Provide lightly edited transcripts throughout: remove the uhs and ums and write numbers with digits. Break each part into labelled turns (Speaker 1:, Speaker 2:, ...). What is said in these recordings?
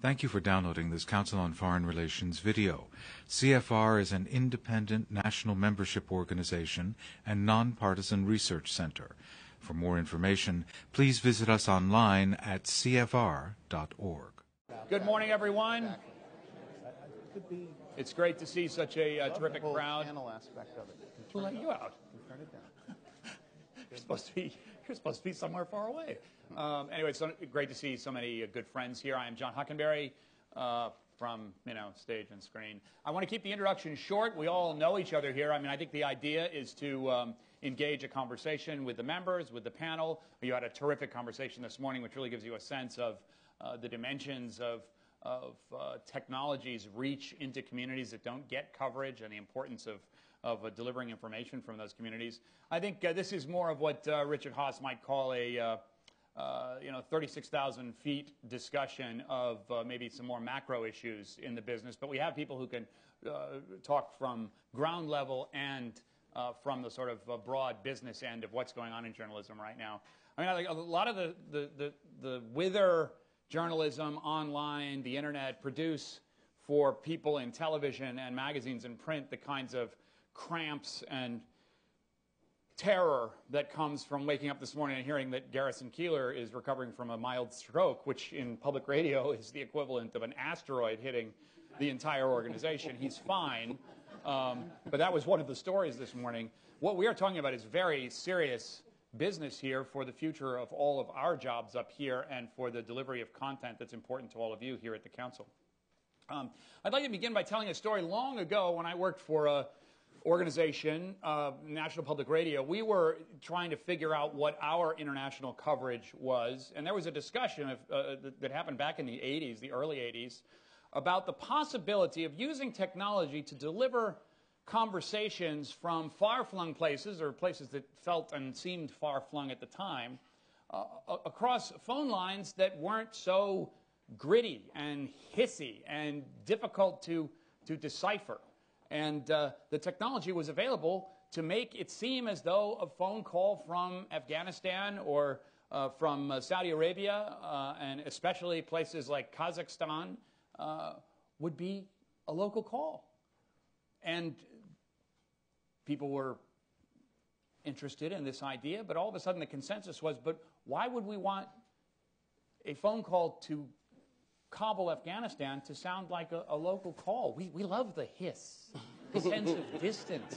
Speaker 1: Thank you for downloading this Council on Foreign Relations video. CFR is an independent national membership organization and nonpartisan research center. For more information, please visit us online at cfr.org.
Speaker 2: Good morning, everyone. It's great to see such a terrific crowd. Who let you out? You're supposed to be somewhere far away. Anyway, it's great to see so many good friends here. I am John Hockenberry from stage and screen. I want to keep the introduction short. We all know each other here. I mean, I think the idea is to engage a conversation with the members, with the panel. You had a terrific conversation this morning, which really gives you a sense of the dimensions of technology's reach into communities that don't get coverage and the importance of delivering information from those communities. I think this is more of what Richard Haas might call a 36,000 feet discussion of maybe some more macro issues in the business. But we have people who can talk from ground level and from the sort of broad business end of what's going on in journalism right now. I mean, I think a lot of the wither journalism online, the internet, produce for people in television and magazines and print the kinds of cramps and terror that comes from waking up this morning and hearing that Garrison Keillor is recovering from a mild stroke, which in public radio is the equivalent of an asteroid hitting the entire organization. He's fine, but that was one of the stories this morning. What we are talking about is very serious business here for the future of all of our jobs up here and for the delivery of content that's important to all of you here at the Council. I'd like to begin by telling a story. Long ago, when I worked for a organization, National Public Radio, we were trying to figure out what our international coverage was, and there was a discussion that happened back in the 80s, the early 80s, about the possibility of using technology to deliver conversations from far-flung places, or places that felt and seemed far-flung at the time, across phone lines that weren't so gritty and hissy and difficult to decipher. And the technology was available to make it seem as though a phone call from Afghanistan or from Saudi Arabia, and especially places like Kazakhstan, would be a local call. And people were interested in this idea, but all of a sudden the consensus was, but why would we want a phone call to Kabul, Afghanistan, to sound like a local call? We love the hiss, the sense of distance.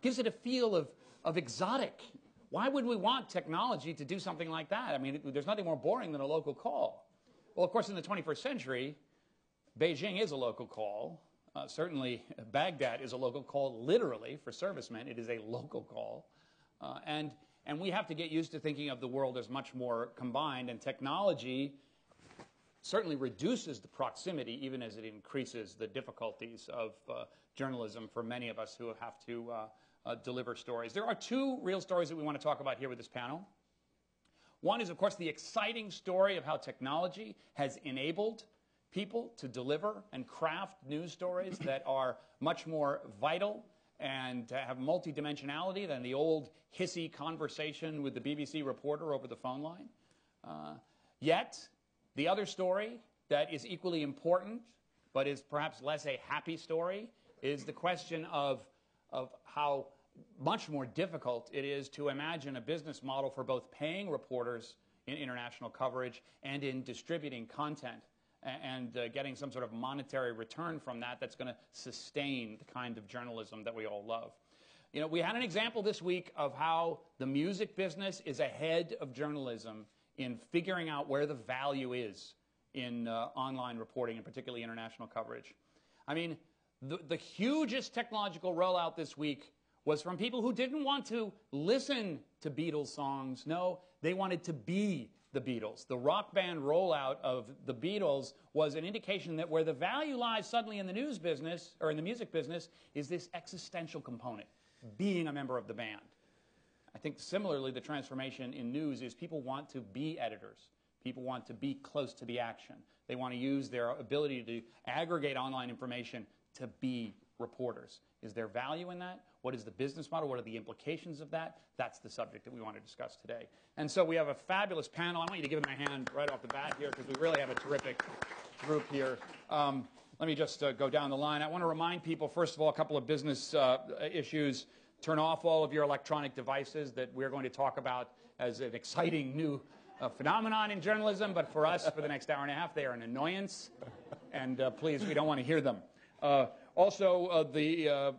Speaker 2: Gives it a feel of exotic. Why would we want technology to do something like that? I mean, there's nothing more boring than a local call. Well, of course, in the 21st century, Beijing is a local call. Certainly, Baghdad is a local call, literally, for servicemen. It is a local call. And we have to get used to thinking of the world as much more combined, and technology certainly reduces the proximity, even as it increases the difficulties of journalism for many of us who have to deliver stories. There are two real stories that we want to talk about here with this panel. One is, of course, the exciting story of how technology has enabled people to deliver and craft news stories that are much more vital and have multidimensionality than the old hissy conversation with the BBC reporter over the phone line. Yet, the other story that is equally important, but is perhaps less a happy story, is the question of how much more difficult it is to imagine a business model for both paying reporters in international coverage and in distributing content and getting some sort of monetary return from that that's going to sustain the kind of journalism that we all love. You know, we had an example this week of how the music business is ahead of journalism in figuring out where the value is in online reporting, and particularly international coverage. I mean, the hugest technological rollout this week was from people who didn't want to listen to Beatles songs. No, they wanted to be the Beatles. The rock band rollout of the Beatles was an indication that where the value lies suddenly in the news business, or in the music business, is this existential component, being a member of the band. I think similarly the transformation in news is people want to be editors. People want to be close to the action. They want to use their ability to aggregate online information to be reporters. Is there value in that? What is the business model? What are the implications of that? That's the subject that we want to discuss today. And so we have a fabulous panel. I want you to give them a hand right off the bat here because we really have a terrific group here. Let me just go down the line. I want to remind people, first of all, a couple of business issues. Turn off all of your electronic devices that we're going to talk about as an exciting new phenomenon in journalism, but for us, for the next hour and a half, they are an annoyance, and please, we don't want to hear them. Also, the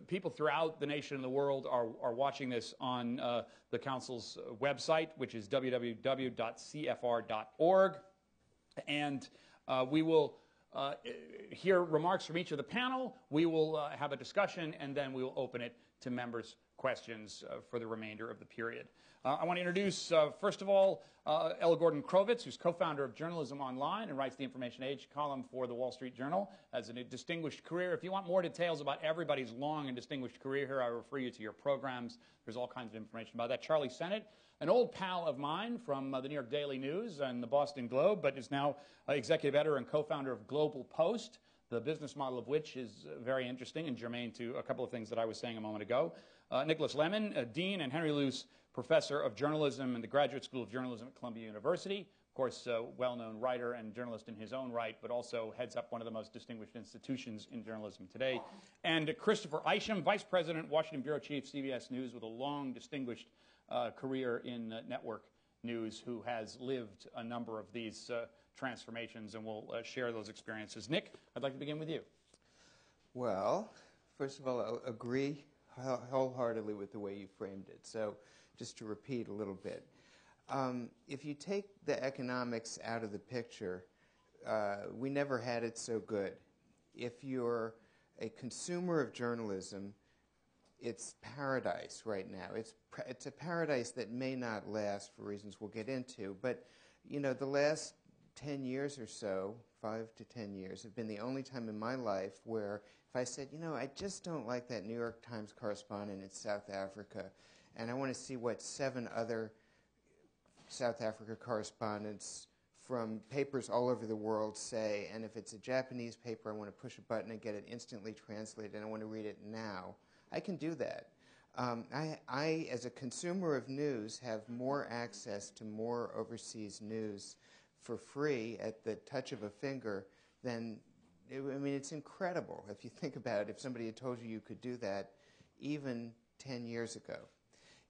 Speaker 2: people throughout the nation and the world are watching this on the Council's website, which is www.cfr.org, and we will hear remarks from each of the panel. We will have a discussion, and then we will open it to members' questions for the remainder of the period. I want to introduce, first of all, Ella Gordon Crovitz, who's co-founder of Journalism Online and writes the Information Age column for the Wall Street Journal, has a distinguished career. If you want more details about everybody's long and distinguished career here, I refer you to your programs. There's all kinds of information about that. Charlie Sennott, an old pal of mine from the New York Daily News and the Boston Globe, but is now executive editor and co-founder of GlobalPost, the business model of which is very interesting and germane to a couple of things that I was saying a moment ago. Nicholas Lemann, Dean, and Henry Luce, Professor of Journalism in the Graduate School of Journalism at Columbia University. Of course, well-known writer and journalist in his own right, but also heads up one of the most distinguished institutions in journalism today. And Christopher Isham, Vice President, Washington Bureau Chief, CBS News, with a long, distinguished career in network news, who has lived a number of these transformations and will share those experiences. Nick, I'd like to begin with you.
Speaker 3: Well, first of all, I'll agree wholeheartedly with the way you framed it. So just to repeat a little bit, if you take the economics out of the picture, we never had it so good. If you're a consumer of journalism, it's paradise right now. It's a paradise that may not last for reasons we'll get into, but you know, the last 10 years or so, 5 to 10 years, have been the only time in my life where if I said, you know, I just don't like that New York Times correspondent in South Africa, and I want to see what 7 other South Africa correspondents from papers all over the world say, and if it's a Japanese paper, I want to push a button and get it instantly translated, and I want to read it now. I can do that. I, as a consumer of news, have more access to more overseas news for free at the touch of a finger than, I mean, it's incredible if you think about it, if somebody had told you you could do that even 10 years ago.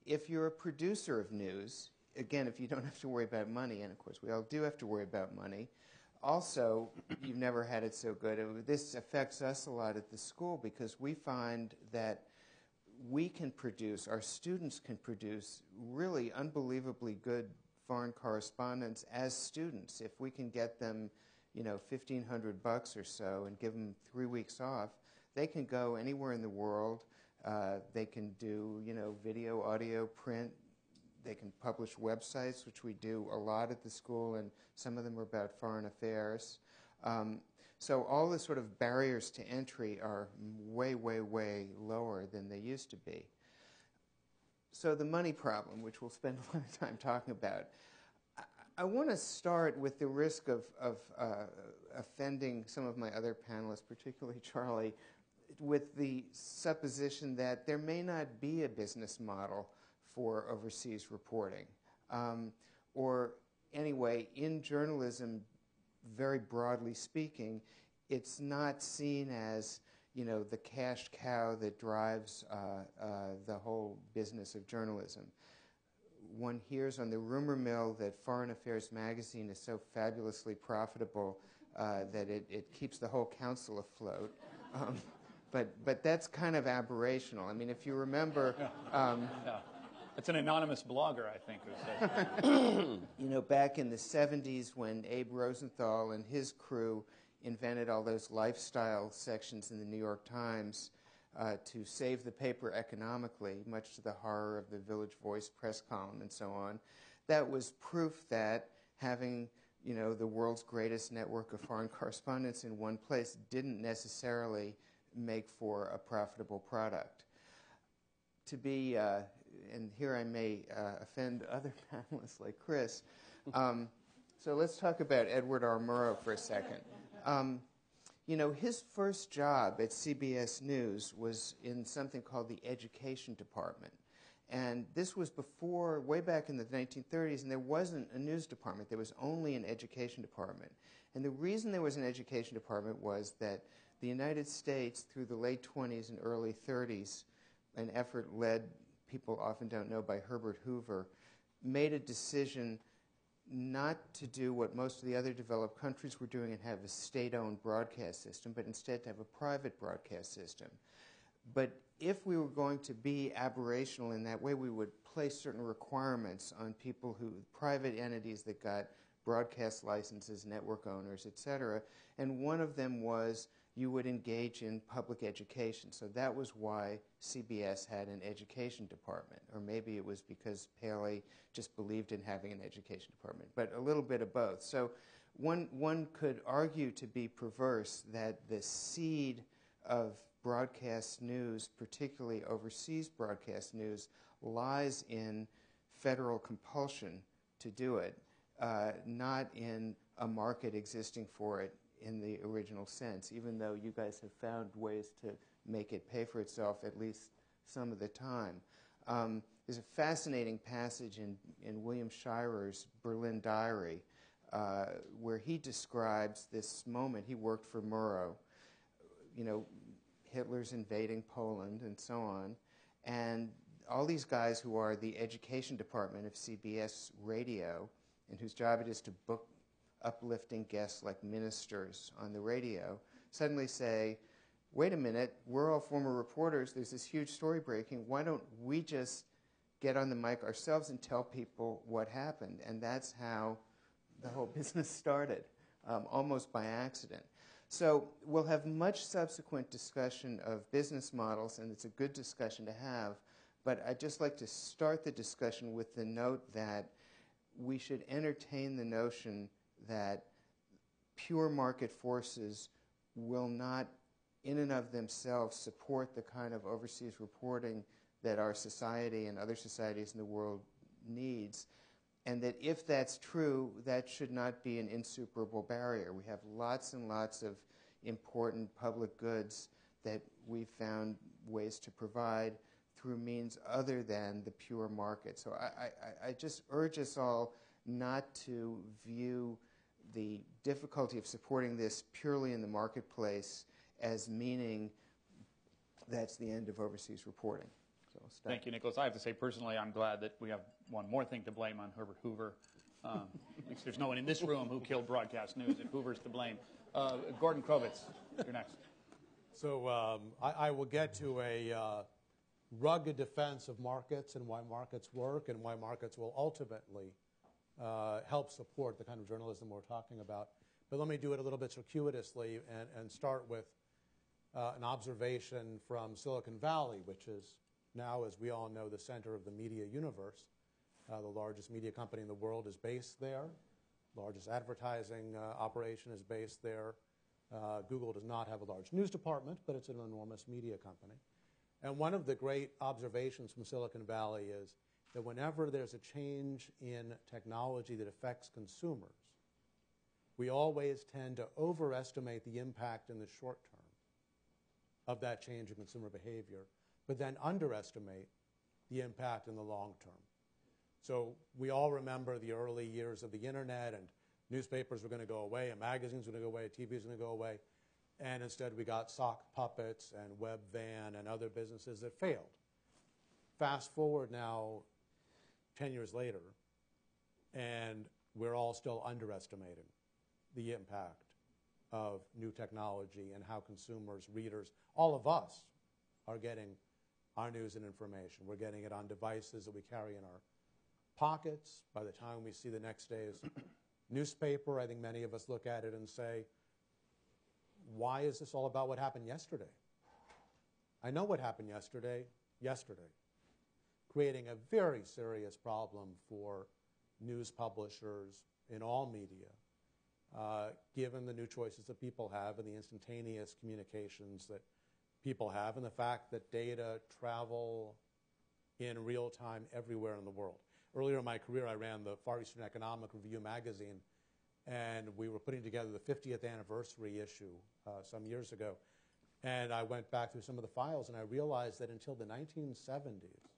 Speaker 3: If you're a producer of news, again, if you don't have to worry about money, and of course we all do have to worry about money, also, you've never had it so good. This affects us a lot at the school because we find that we can produce, our students can produce really unbelievably good foreign correspondence as students. If we can get them, you know, $1,500 or so and give them 3 weeks off, they can go anywhere in the world. They can do, you know, video, audio, print. They can publish websites, which we do a lot at the school, and some of them are about foreign affairs. So all the sort of barriers to entry are way, way, way lower than they used to be. So the money problem, which we'll spend a lot of time talking about, I want to start with the risk of offending some of my other panelists, particularly Charlie, with the supposition that there may not be a business model for overseas reporting. Or anyway, in journalism, very broadly speaking, it's not seen as, you know, the cash cow that drives the whole business of journalism. One hears on the rumor mill that Foreign Affairs magazine is so fabulously profitable that it keeps the whole council afloat. But that's kind of aberrational. I mean, if you remember...
Speaker 2: Yeah. It's an anonymous blogger, I think, who said that.
Speaker 3: You know, back in the 70s when Abe Rosenthal and his crew invented all those lifestyle sections in the New York Times to save the paper economically, much to the horror of the Village Voice press column and so on, that was proof that having, you know, the world's greatest network of foreign correspondents in one place didn't necessarily make for a profitable product. To be... and here I may offend other panelists like Chris. So let's talk about Edward R. Murrow for a second. You know, his first job at CBS News was in something called the Education Department. And this was before, way back in the 1930s, and there wasn't a news department. There was only an education department. And the reason there was an education department was that the United States, through the late 20s and early 30s, an effort led, people often don't know, by Herbert Hoover, made a decision not to do what most of the other developed countries were doing and have a state-owned broadcast system, but instead to have a private broadcast system. But if we were going to be aberrational in that way, we would place certain requirements on people who, private entities that got broadcast licenses, network owners, etc. And one of them was you would engage in public education. So that was why CBS had an education department. Or maybe it was because Paley just believed in having an education department. But a little bit of both. So one could argue, to be perverse, that the seed of broadcast news, particularly overseas broadcast news, lies in federal compulsion to do it, not in a market existing for it in the original sense, even though you guys have found ways to make it pay for itself at least some of the time. There's a fascinating passage in William Shirer's Berlin Diary where he describes this moment. He worked for Murrow, Hitler's invading Poland and so on, and all these guys who are the education department of CBS Radio and whose job it is to book uplifting guests like ministers on the radio, suddenly say, wait a minute, we're all former reporters, there's this huge story breaking, why don't we just get on the mic ourselves and tell people what happened? And that's how the whole business started, almost by accident. So we'll have much subsequent discussion of business models, and it's a good discussion to have, but I'd just like to start the discussion with the note that we should entertain the notion that pure market forces will not, in and of themselves, support the kind of overseas reporting that our society and other societies in the world needs, and that if that's true, that should not be an insuperable barrier. We have lots and lots of important public goods that we've found ways to provide through means other than the pure market. So I just urge us all not to view the difficulty of supporting this purely in the marketplace as meaning that's the end of overseas reporting. So
Speaker 2: thank you, Nicholas. I have to say, personally, I'm glad that we have one more thing to blame on Herbert Hoover. At least there's no one in this room who killed broadcast news. If Hoover's to blame. Gordon Crovitz, you're next.
Speaker 4: So I will get to a rugged defense of markets and why markets work and why markets will ultimately help support the kind of journalism we're talking about. But let me do it a little bit circuitously and start with an observation from Silicon Valley, which is now, as we all know, the center of the media universe. The largest media company in the world is based there. Largest advertising operation is based there. Google does not have a large news department, but it's an enormous media company. And one of the great observations from Silicon Valley is that whenever there's a change in technology that affects consumers, we always tend to overestimate the impact in the short term of that change in consumer behavior, but then underestimate the impact in the long term. So we all remember the early years of the internet, and newspapers were going to go away, and magazines were going to go away, TV was going to go away, and instead we got sock puppets and Webvan and other businesses that failed. Fast forward now 10 years later, and we're all still underestimating the impact of new technology and how consumers, readers, all of us are getting our news and information. We're getting it on devices that we carry in our pockets. By the time we see the next day's newspaper, I think many of us look at it and say, why is this all about what happened yesterday? I know what happened yesterday, creating a very serious problem for news publishers in all media, given the new choices that people have and the instantaneous communications that people have and the fact that data travel in real time everywhere in the world. Earlier in my career, I ran the Far Eastern Economic Review magazine, and we were putting together the 50th anniversary issue some years ago. And I went back through some of the files, and I realized that until the 1970s,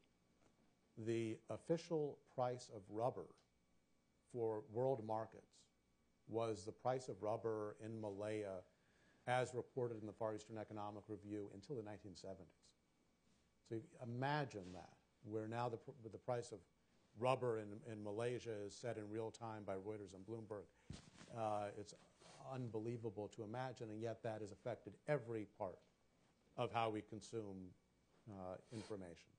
Speaker 4: the official price of rubber for world markets was the price of rubber in Malaya as reported in the Far Eastern Economic Review until the 1970s. So imagine that, where now the price of rubber in Malaysia is set in real time by Reuters and Bloomberg. It's unbelievable to imagine, and yet that has affected every part of how we consume information.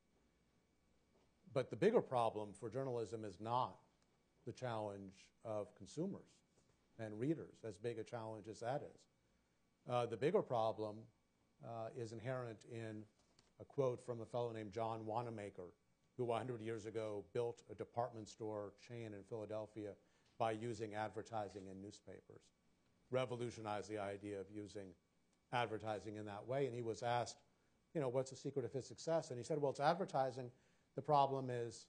Speaker 4: But the bigger problem for journalism is not the challenge of consumers and readers, as big a challenge as that is. The bigger problem is inherent in a quote from a fellow named John Wanamaker, who 100 years ago built a department store chain in Philadelphia by using advertising in newspapers, revolutionized the idea of using advertising in that way. And he was asked, what's the secret of his success? And he said, well, it's advertising. The problem is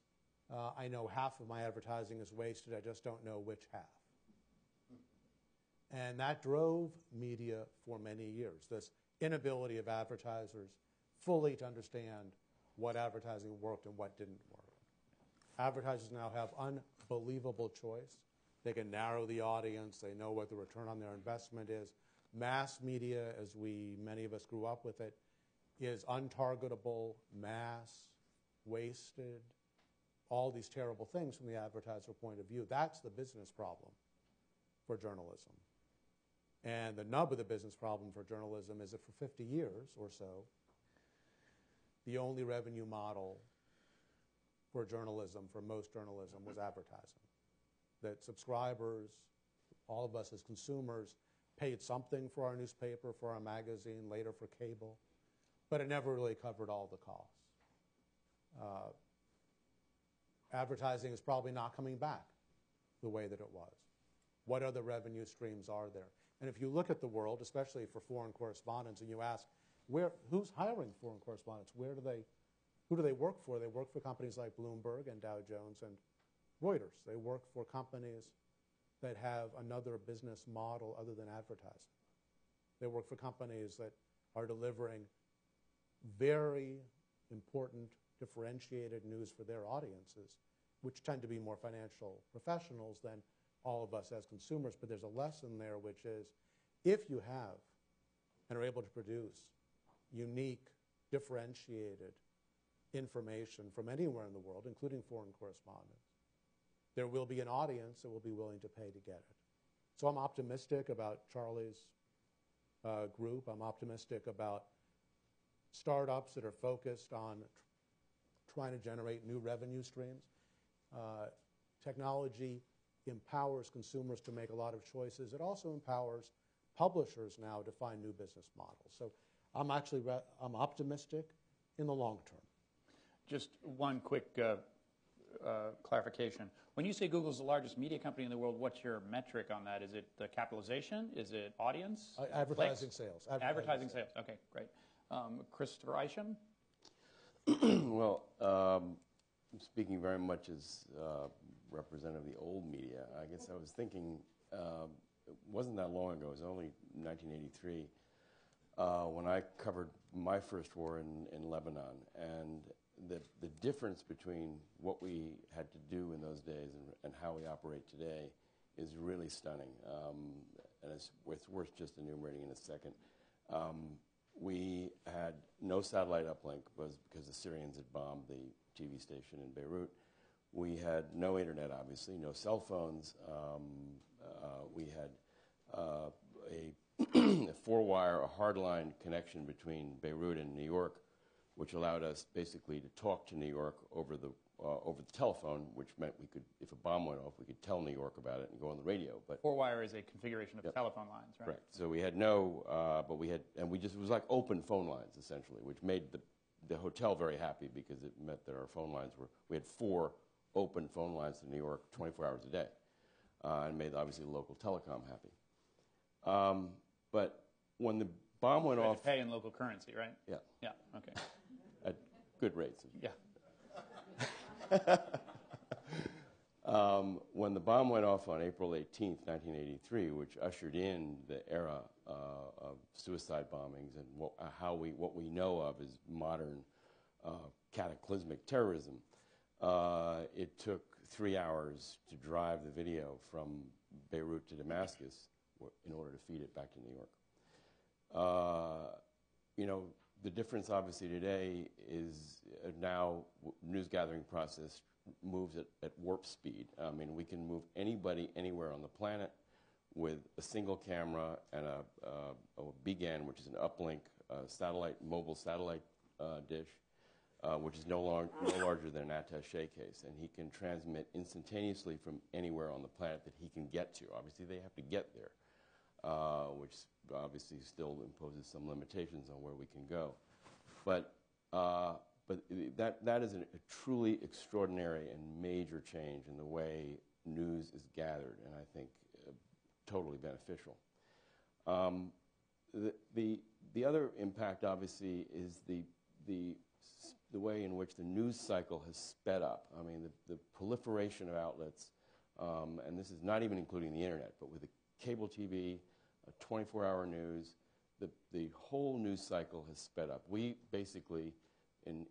Speaker 4: I know half of my advertising is wasted. I just don't know which half. And that drove media for many years, this inability of advertisers fully to understand what advertising worked and what didn't work. Advertisers now have unbelievable choice. They can narrow the audience. They know what the return on their investment is. Mass media, as many of us grew up with it, is untargetable, mass, wasted, all these terrible things from the advertiser point of view. That's the business problem for journalism. And the nub of the business problem for journalism is that for 50 years or so, the only revenue model for journalism, for most journalism, was advertising. That subscribers, all of us as consumers, paid something for our newspaper, for our magazine, later for cable, but it never really covered all the costs. Advertising is probably not coming back the way that it was. What other revenue streams are there? And if you look at the world, especially for foreign correspondents, and you ask, who's hiring foreign correspondents? Who do they work for? They work for companies like Bloomberg and Dow Jones and Reuters. They work for companies that have another business model other than advertising. They work for companies that are delivering very important, differentiated news for their audiences, which tend to be more financial professionals than all of us as consumers. But there's a lesson there, which is if you have and are able to produce unique, differentiated information from anywhere in the world, including foreign correspondents, there will be an audience that will be willing to pay to get it. So I'm optimistic about Charlie's group. I'm optimistic about startups that are focused on trying to generate new revenue streams. Technology empowers consumers to make a lot of choices. It also empowers publishers now to find new business models. So I'm optimistic in the long term.
Speaker 2: Just one quick clarification. When you say Google's the largest media company in the world, what's your metric on that? Is it the capitalization? Is it audience?
Speaker 4: Advertising sales.
Speaker 2: Advertising sales. Okay, great. Christopher Isham?
Speaker 5: Well, speaking very much as representative of the old media, I guess I was thinking, it wasn't that long ago, it was only 1983, when I covered my first war in Lebanon. And the difference between what we had to do in those days and how we operate today is really stunning. And it's worth just enumerating in a second. We had no satellite uplink because the Syrians had bombed the TV station in Beirut. We had no internet, obviously, no cell phones. We had a four-wire, a hardline connection between Beirut and New York, which allowed us basically to talk to New York over the telephone, which meant we could, if a bomb went off, we could tell New York about it and go on the radio. But
Speaker 2: four-wire is a configuration of telephone lines, right?
Speaker 5: Correct. So we had no, it was like open phone lines, essentially, which made the hotel very happy because it meant that our phone lines we had 4 open phone lines to New York 24 hours a day, and made, obviously, the local telecom happy. But when the bomb went off...
Speaker 2: To pay in local currency, right?
Speaker 5: Yeah.
Speaker 2: Yeah, okay.
Speaker 5: At good rates.
Speaker 2: Yeah.
Speaker 5: When the bomb went off on April 18th, 1983, which ushered in the era of suicide bombings and what we know of as modern cataclysmic terrorism, it took 3 hours to drive the video from Beirut to Damascus in order to feed it back to New York. You know, the difference obviously today is now news gathering process moves at warp speed. I mean, we can move anybody anywhere on the planet with a single camera and a BGAN, which is an uplink mobile satellite dish, which is no larger than an attaché case, and he can transmit instantaneously from anywhere on the planet that he can get to. Obviously, they have to get there, which obviously still imposes some limitations on where we can go. But that is a truly extraordinary and major change in the way news is gathered, and I think totally beneficial. The other impact, obviously, is the way in which the news cycle has sped up. I mean, the proliferation of outlets, and this is not even including the internet, but with the cable TV, 24-hour news, the whole news cycle has sped up. We basically, in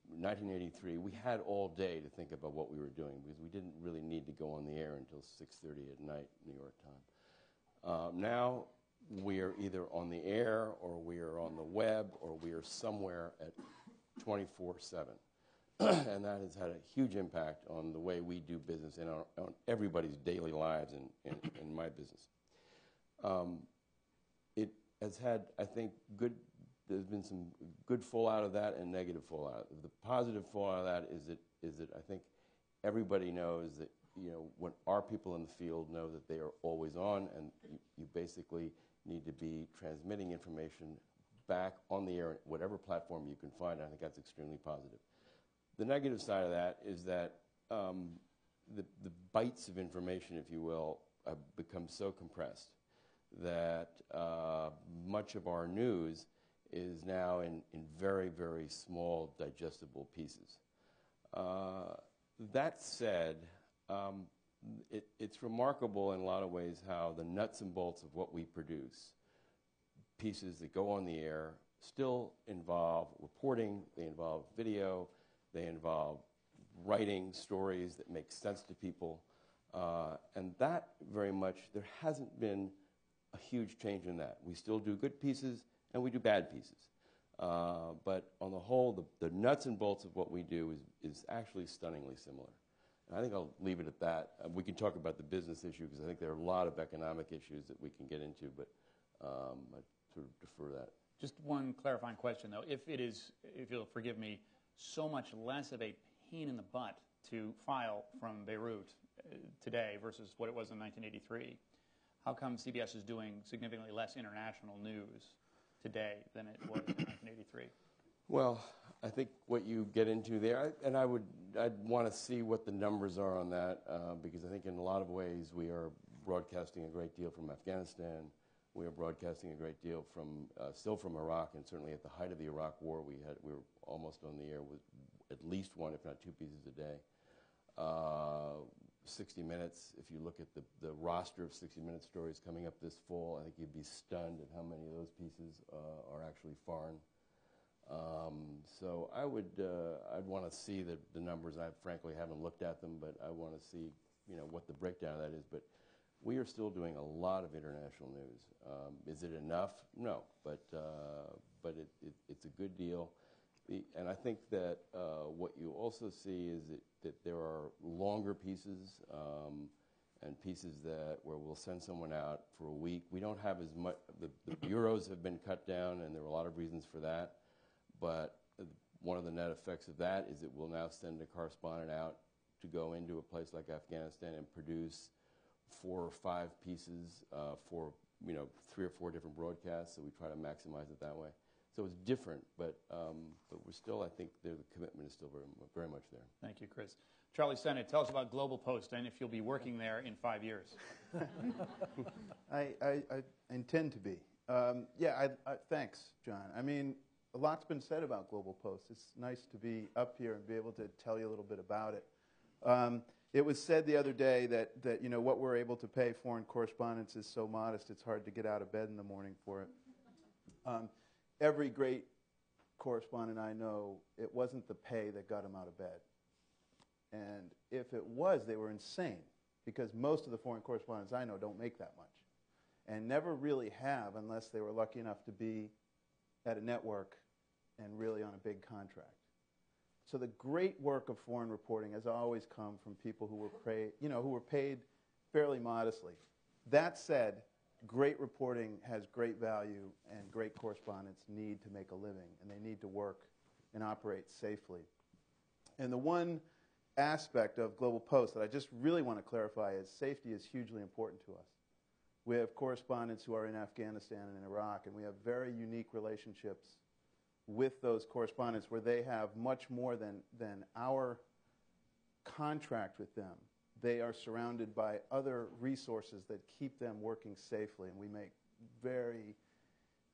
Speaker 5: 1983, we had all day to think about what we were doing because we didn't really need to go on the air until 6:30 at night, New York time. Now we are either on the air or we are on the web or we are somewhere at 24/7. And that has had a huge impact on the way we do business and on everybody's daily lives in my business. It has had, I think, there's been some good fallout of that and negative fallout. The positive fallout of that is that I think everybody knows that, you know, when our people in the field know that they are always on, and you basically need to be transmitting information back on the air, whatever platform you can find. I think that's extremely positive. The negative side of that is that the bytes of information, if you will, have become so compressed that much of our news is now in very, very small, digestible pieces. That said, it's remarkable in a lot of ways how the nuts and bolts of what we produce, pieces that go on the air, still involve reporting, they involve video, they involve writing stories that make sense to people. And that very much, there hasn't been a huge change in that. We still do good pieces and we do bad pieces. But on the whole, the nuts and bolts of what we do is actually stunningly similar. And I think I'll leave it at that. We can talk about the business issue because I think there are a lot of economic issues that we can get into, but I sort of defer that.
Speaker 2: Just one clarifying question, though. If it is, if you'll forgive me, so much less of a pain in the butt to file from Beirut today versus what it was in 1983, how come CBS is doing significantly less international news today than it was in 1983?
Speaker 5: Well, I think what you get into there, and I'd want to see what the numbers are on that, because I think in a lot of ways we are broadcasting a great deal from Afghanistan. We are broadcasting a great deal from still from Iraq, and certainly at the height of the Iraq War, we were almost on the air with at least one, if not two pieces a day. 60 Minutes, if you look at the roster of 60 Minute stories coming up this fall, I think you'd be stunned at how many of those pieces are actually foreign. So I'd want to see the numbers. I frankly haven't looked at them, but I want to see, you know, what the breakdown of that is. But we are still doing a lot of international news. Is it enough? No, but it's a good deal. And I think that what you also see is that there are longer pieces and pieces where we'll send someone out for a week. We don't have as much. The bureaus have been cut down, and there are a lot of reasons for that. But one of the net effects of that is that we'll now send a correspondent out to go into a place like Afghanistan and produce 4 or 5 pieces for 3 or 4 different broadcasts. So we try to maximize it that way. So it's different, but we're still, I think, the commitment is still very, very much there.
Speaker 2: Thank you, Chris. Charlie Sennott, tell us about GlobalPost and if you'll be working there in 5 years.
Speaker 6: I intend to be. Thanks, John. I mean, a lot's been said about GlobalPost. It's nice to be up here and be able to tell you a little bit about it. It was said the other day that what we're able to pay foreign correspondents is so modest it's hard to get out of bed in the morning for it. Every great correspondent I know, it wasn't the pay that got him out of bed. And if it was, they were insane, because most of the foreign correspondents I know don't make that much, and never really have unless they were lucky enough to be at a network and really on a big contract. So the great work of foreign reporting has always come from people who were paid fairly modestly. That said, great reporting has great value, and great correspondents need to make a living, and they need to work and operate safely. And the one aspect of GlobalPost that I just really want to clarify is safety is hugely important to us. We have correspondents who are in Afghanistan and in Iraq, and we have very unique relationships with those correspondents where they have much more than our contract with them. They are surrounded by other resources that keep them working safely, and we make very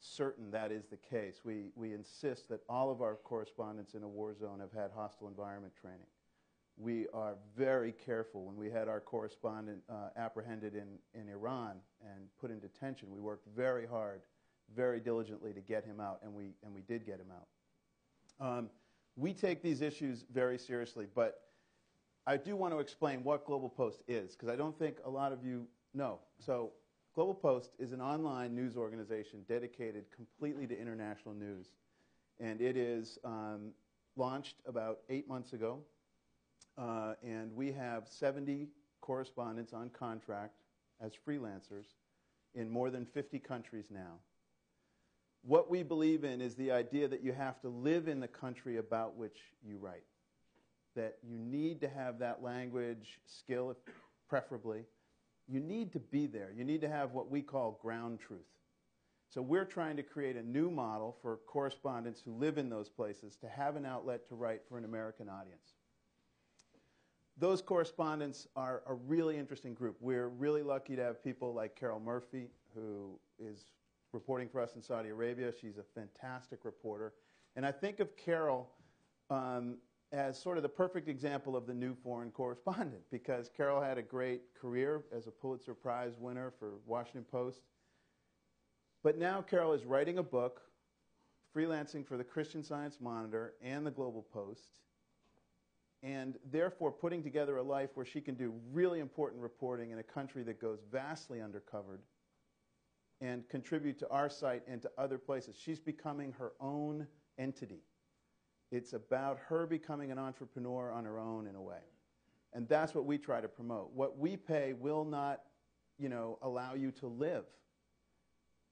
Speaker 6: certain that is the case. We insist that all of our correspondents in a war zone have had hostile environment training. We are very careful. When we had our correspondent apprehended in Iran and put in detention, we worked very hard, very diligently to get him out, and we did get him out. We take these issues very seriously, but I do want to explain what GlobalPost is, because I don't think a lot of you know. So GlobalPost is an online news organization dedicated completely to international news, and it is launched about 8 months ago, and we have 70 correspondents on contract as freelancers in more than 50 countries now. What we believe in is the idea that you have to live in the country about which you write, that you need to have that language skill, preferably. You need to be there. You need to have what we call ground truth. So we're trying to create a new model for correspondents who live in those places to have an outlet to write for an American audience. Those correspondents are a really interesting group. We're really lucky to have people like Carol Murphy, who is reporting for us in Saudi Arabia. She's a fantastic reporter. And I think of Carol as sort of the perfect example of the new foreign correspondent, because Carol had a great career as a Pulitzer Prize winner for Washington Post. But now Carol is writing a book, freelancing for the Christian Science Monitor and the GlobalPost, and therefore putting together a life where she can do really important reporting in a country that goes vastly undercovered and contribute to our site and to other places. She's becoming her own entity. It's about her becoming an entrepreneur on her own, in a way. And that's what we try to promote. What we pay will not, allow you to live.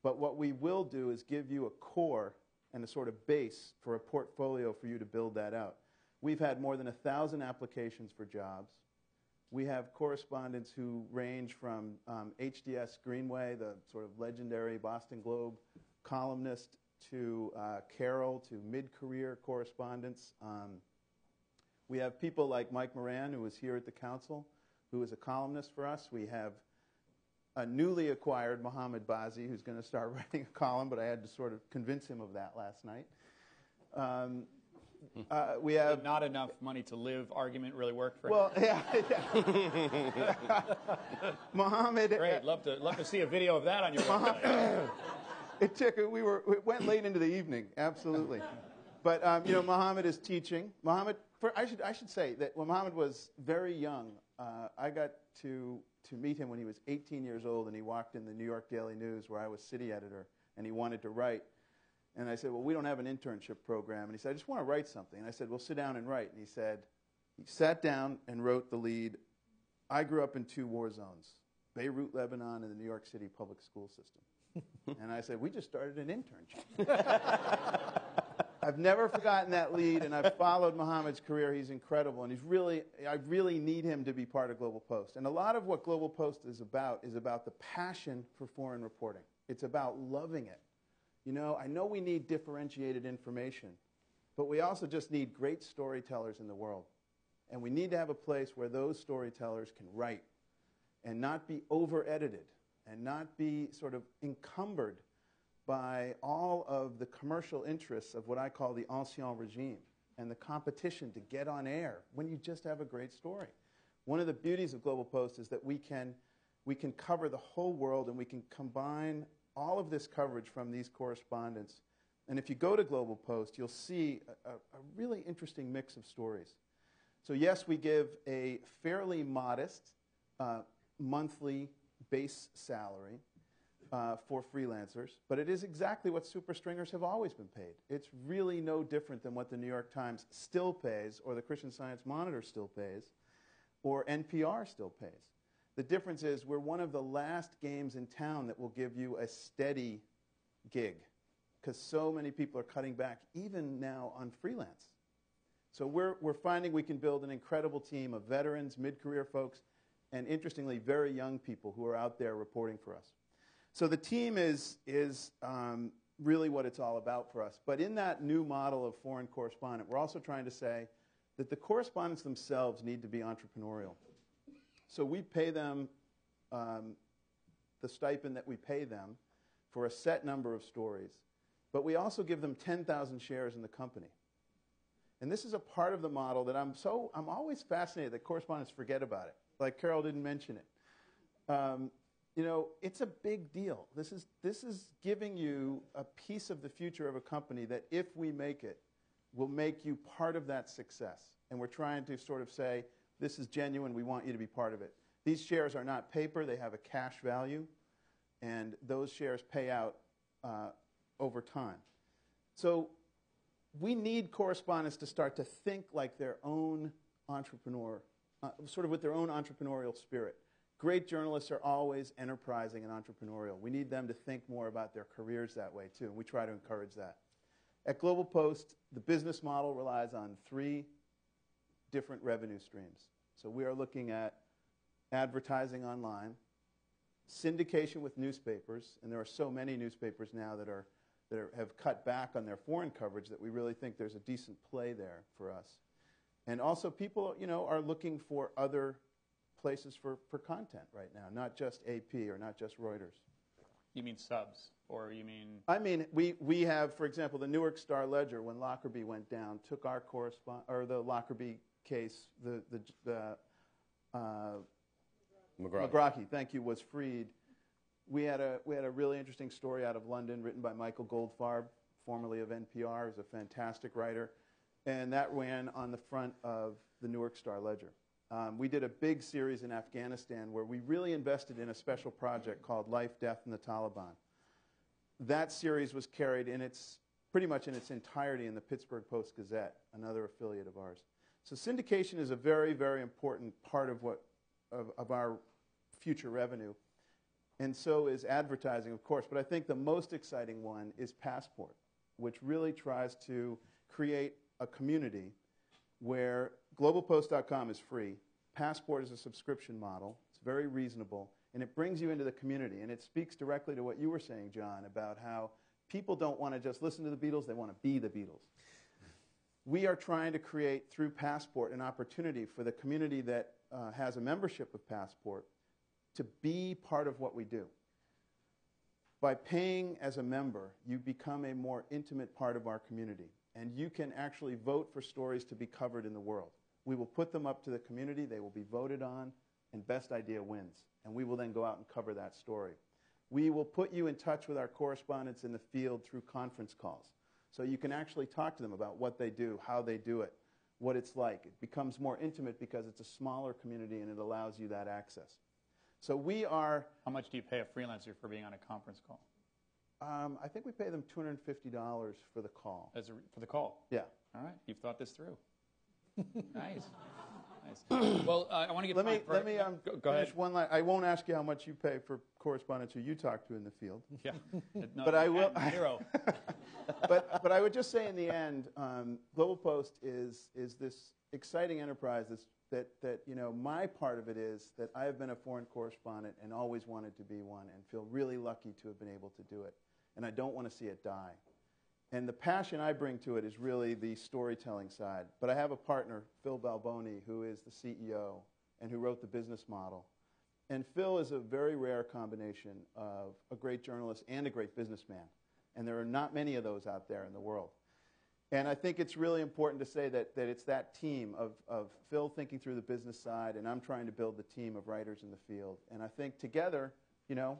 Speaker 6: But what we will do is give you a core and a sort of base for a portfolio for you to build that out. We've had more than 1,000 applications for jobs. We have correspondents who range from HDS Greenway, the sort of legendary Boston Globe columnist, to Carol, to mid-career correspondents. We have people like Mike Moran, who is here at the council, who is a columnist for us. We have a newly acquired Mohammed Bazi, who's going to start writing a column, but I had to sort of convince him of that last night. We have
Speaker 2: not enough money to live argument really worked for him.
Speaker 6: Well, yeah. Mohammed.
Speaker 2: Great, love to see a video of that on your website.
Speaker 6: It went late into the evening, absolutely. But Mohammed is teaching. I should say that when Mohammed was very young, I got to meet him when he was 18 years old, and he walked in the New York Daily News, where I was city editor, and he wanted to write. And I said, well, we don't have an internship program. And he said, I just want to write something. And I said, well, sit down and write. And he sat down and wrote the lead. I grew up in 2 war zones, Beirut, Lebanon, and the New York City public school system. And I said, we just started an internship. I've never forgotten that lead, and I've followed Mohammed's career. He's incredible, and I really need him to be part of GlobalPost. And a lot of what GlobalPost is about the passion for foreign reporting. It's about loving it. I know we need differentiated information, but we also just need great storytellers in the world. And we need to have a place where those storytellers can write and not be over-edited and not be sort of encumbered by all of the commercial interests of what I call the ancien regime and the competition to get on air when you just have a great story. One of the beauties of GlobalPost is that we can cover the whole world, and we can combine all of this coverage from these correspondents. And if you go to GlobalPost, you'll see a really interesting mix of stories. So yes, we give a fairly modest monthly base salary for freelancers, but it is exactly what superstringers have always been paid. It's really no different than what the New York Times still pays, or the Christian Science Monitor still pays, or NPR still pays. The difference is we're one of the last games in town that will give you a steady gig, because so many people are cutting back, even now on freelance. So we're finding we can build an incredible team of veterans, mid-career folks, and interestingly, very young people who are out there reporting for us. So the team is really what it's all about for us. But in that new model of foreign correspondent, we're also trying to say that the correspondents themselves need to be entrepreneurial. So we pay them the stipend that we pay them for a set number of stories, but we also give them 10,000 shares in the company. And this is a part of the model that I'm always fascinated that correspondents forget about it. Like Carol didn't mention it. You know, it's a big deal. This is giving you a piece of the future of a company that, if we make it, will make you part of that success. And we're trying to sort of say, this is genuine, we want you to be part of it. These shares are not paper, they have a cash value, and those shares pay out over time. So we need correspondents to start to think like their own entrepreneur, sort of with their own entrepreneurial spirit. Great journalists are always enterprising and entrepreneurial. We need them to think more about their careers that way, too, and we try to encourage that. At GlobalPost, the business model relies on 3 different revenue streams. So we are looking at advertising online, syndication with newspapers, and there are so many newspapers now that have cut back on their foreign coverage that we really think there's a decent play there for us. And also people, you know, are looking for other places for content right now, not just AP or not just Reuters.
Speaker 2: You mean subs, or you mean?
Speaker 6: I mean, we have, for example, the Newark Star Ledger, when Lockerbie went down, took our or the Lockerbie case, McGrahy, thank you, was freed. We had a really interesting story out of London written by Michael Goldfarb, formerly of NPR, who's a fantastic writer, and that ran on the front of the Newark Star Ledger. We did a big series in Afghanistan where we really invested in a special project called Life, Death, and the Taliban. That series was carried pretty much in its entirety in the Pittsburgh Post-Gazette, another affiliate of ours. So syndication is a very, very important part of our future revenue. And so is advertising, of course. But I think the most exciting one is Passport, which really tries to create a community where globalpost.com is free. Passport is a subscription model. It's very reasonable. And it brings you into the community. And it speaks directly to what you were saying, John, about how people don't want to just listen to the Beatles. They want to be the Beatles. We are trying to create, through Passport, an opportunity for the community that has a membership of Passport to be part of what we do. By paying as a member, you become a more intimate part of our community. And you can actually vote for stories to be covered in the world. We will put them up to the community, they will be voted on, and best idea wins. And we will then go out and cover that story. We will put you in touch with our correspondents in the field through conference calls. So you can actually talk to them about what they do, how they do it, what it's like. It becomes more intimate because it's a smaller community and it allows you that access. So we are...
Speaker 2: How much do you pay a freelancer for being on a conference call?
Speaker 6: I think we pay them $250 for the call.
Speaker 2: For the call?
Speaker 6: Yeah.
Speaker 2: All right. You've thought this through. Nice. Nice. Well, I want to get...
Speaker 6: Let me
Speaker 2: go ahead.
Speaker 6: finish one line. I won't ask you how much you pay for correspondents who you talk to in the field.
Speaker 2: Yeah. No,
Speaker 6: but I will...
Speaker 2: Zero.
Speaker 6: but I would just say in the end, GlobalPost is this exciting enterprise that you know, my part of it is that I have been a foreign correspondent and always wanted to be one and feel really lucky to have been able to do it. And I don't want to see it die. And the passion I bring to it is really the storytelling side. But I have a partner, Phil Balboni, who is the CEO and who wrote the business model. And Phil is a very rare combination of a great journalist and a great businessman. And there are not many of those out there in the world. And I think it's really important to say that it's that team of Phil thinking through the business side, and I'm trying to build the team of writers in the field. And I think together, you know,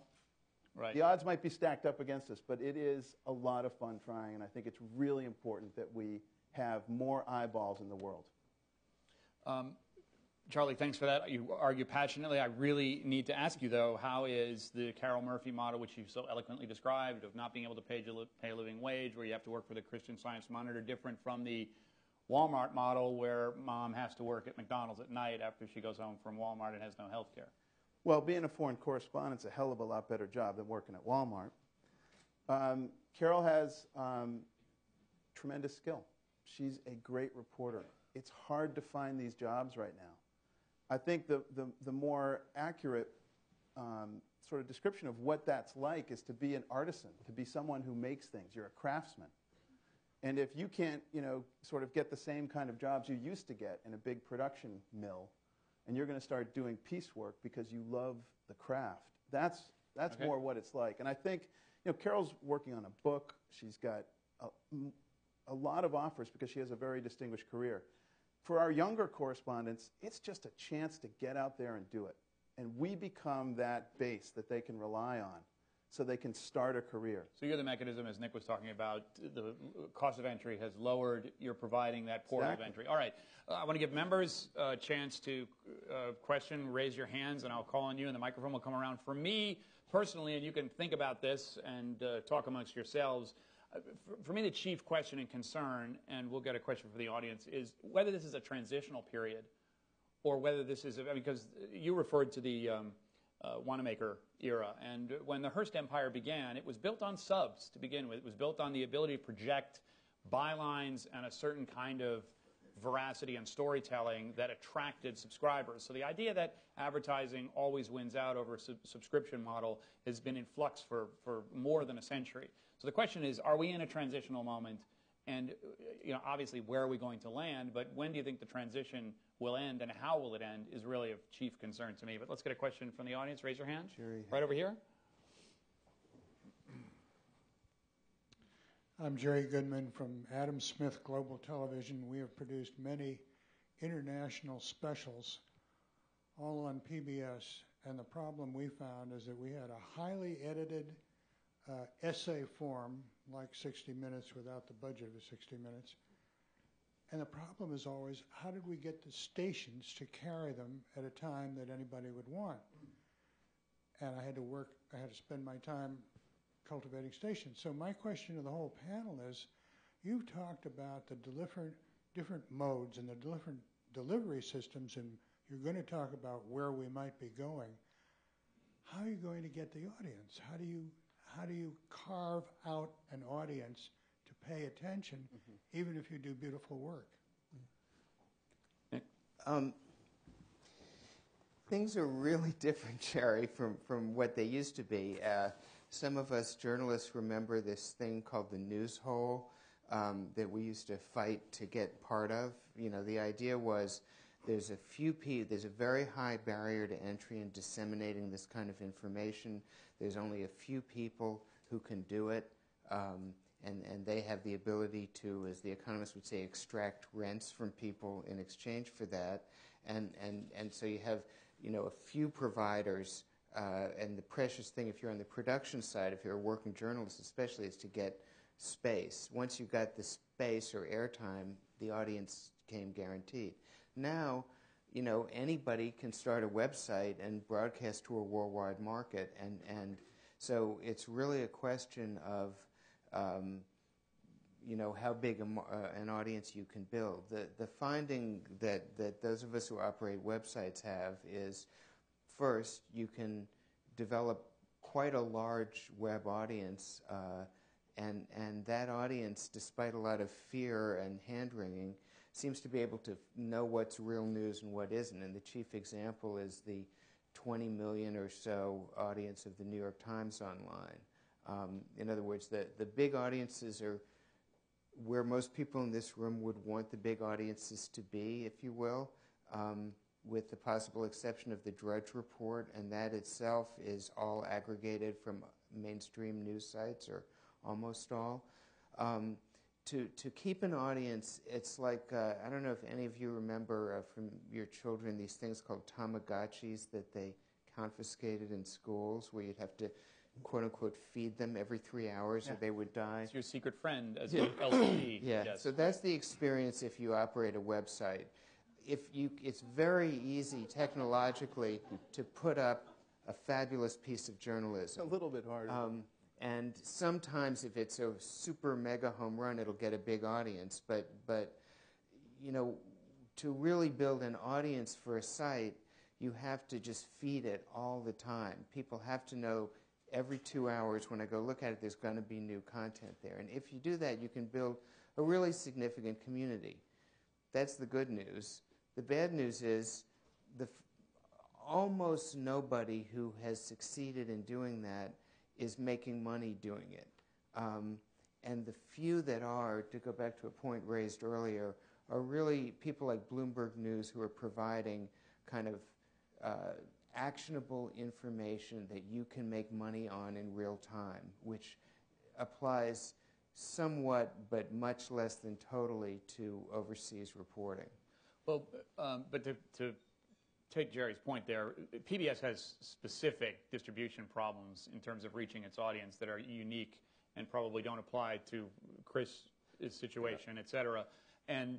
Speaker 2: right.
Speaker 6: The odds might be stacked up against us, but it is a lot of fun trying, and I think it's really important that we have more eyeballs in the world.
Speaker 2: Charlie, thanks for that. You argue passionately. I really need to ask you, though, how is the Carol Murphy model, which you so eloquently described, of not being able to pay a living wage, where you have to work for the Christian Science Monitor, different from the Walmart model, where mom has to work at McDonald's at night after she goes home from Walmart and has no health care?
Speaker 6: Well, being a foreign correspondent's a hell of a lot better job than working at Walmart. Carol has tremendous skill. She's a great reporter. It's hard to find these jobs right now. I think the more accurate sort of description of what that's like is to be an artisan, to be someone who makes things. You're a craftsman. And if you can't, sort of get the same kind of jobs you used to get in a big production mill, and you're going to start doing piecework because you love the craft, that's
Speaker 2: Okay.
Speaker 6: more what it's like. And I think, Carol's working on a book. She's got a lot of offers because she has a very distinguished career. For our younger correspondents, it's just a chance to get out there and do it. And we become that base that they can rely on so they can start a career.
Speaker 2: So you're the mechanism, as Nick was talking about, the cost of entry has lowered. You're providing that portal of entry. All right. I want to give members a chance to question, raise your hands, and I'll call on you, and the microphone will come around. For me, personally, and you can think about this and talk amongst yourselves, for me, the chief question and concern, and we'll get a question from the audience, is whether this is a transitional period or whether this is, because you referred to the Wanamaker era, and when the Hearst Empire began, it was built on subs to begin with. It was built on the ability to project bylines and a certain kind of veracity and storytelling that attracted subscribers. So the idea that advertising always wins out over a subscription model has been in flux for more than a century. So the question is, are we in a transitional moment? And obviously, where are we going to land? But when do you think the transition will end, and how will it end is really of chief concern to me. But let's get a question from the audience. Raise your hand. Right over here.
Speaker 7: I'm Jerry Goodman from Adam Smith Global Television. We have produced many international specials, all on PBS. And the problem we found is that we had a highly edited essay form, like 60 Minutes without the budget of 60 Minutes. And the problem is always, how did we get the stations to carry them at a time that anybody would want? And I had to spend my time cultivating stations. So my question to the whole panel is, you've talked about the different modes and the different delivery systems, and you're going to talk about where we might be going. How are you going to get the audience? How do you carve out an audience to pay attention, even if you do beautiful work?
Speaker 3: Things are really different, Jerry, from what they used to be. Some of us journalists remember this thing called the news hole that we used to fight to get part of. The idea was there's a very high barrier to entry in disseminating this kind of information. There's only a few people who can do it, and they have the ability to, as the economists would say, extract rents from people in exchange for that. And so you have, a few providers, and the precious thing if you're on the production side, if you're a working journalist especially, is to get space. Once you've got the space or airtime, the audience came guaranteed. Now, anybody can start a website and broadcast to a worldwide market, and so it's really a question of, how big an audience you can build. The finding that those of us who operate websites have is, first, you can develop quite a large web audience, and that audience, despite a lot of fear and hand-wringing, seems to be able to know what's real news and what isn't. And the chief example is the 20 million or so audience of the New York Times online. In other words, the big audiences are where most people in this room would want the big audiences to be, if you will, with the possible exception of the Drudge Report, and that itself is all aggregated from mainstream news sites, or almost all. To keep an audience, it's like, I don't know if any of you remember from your children these things called Tamagotchis that they confiscated in schools, where you'd have to, quote-unquote, feed them every 3 hours or they would die.
Speaker 2: It's your secret friend as LCD.
Speaker 3: Yeah,
Speaker 2: Yes.
Speaker 3: so that's the experience if you operate a website. it's very easy technologically to put up a fabulous piece of journalism.
Speaker 6: A little bit harder.
Speaker 3: And sometimes if it's a super mega home run, it'll get a big audience. But you know, to really build an audience for a site, you have to just feed it all the time. People have to know every 2 hours when I go look at it, there's going to be new content there. And if you do that, you can build a really significant community. That's the good news. The bad news is almost nobody who has succeeded in doing that is making money doing it. And the few that are, to go back to a point raised earlier, are really people like Bloomberg News who are providing kind of actionable information that you can make money on in real time, which applies somewhat but much less than totally to overseas reporting.
Speaker 2: Well, but to take Jerry's point there, PBS has specific distribution problems in terms of reaching its audience that are unique and probably don't apply to Chris's situation, et cetera. And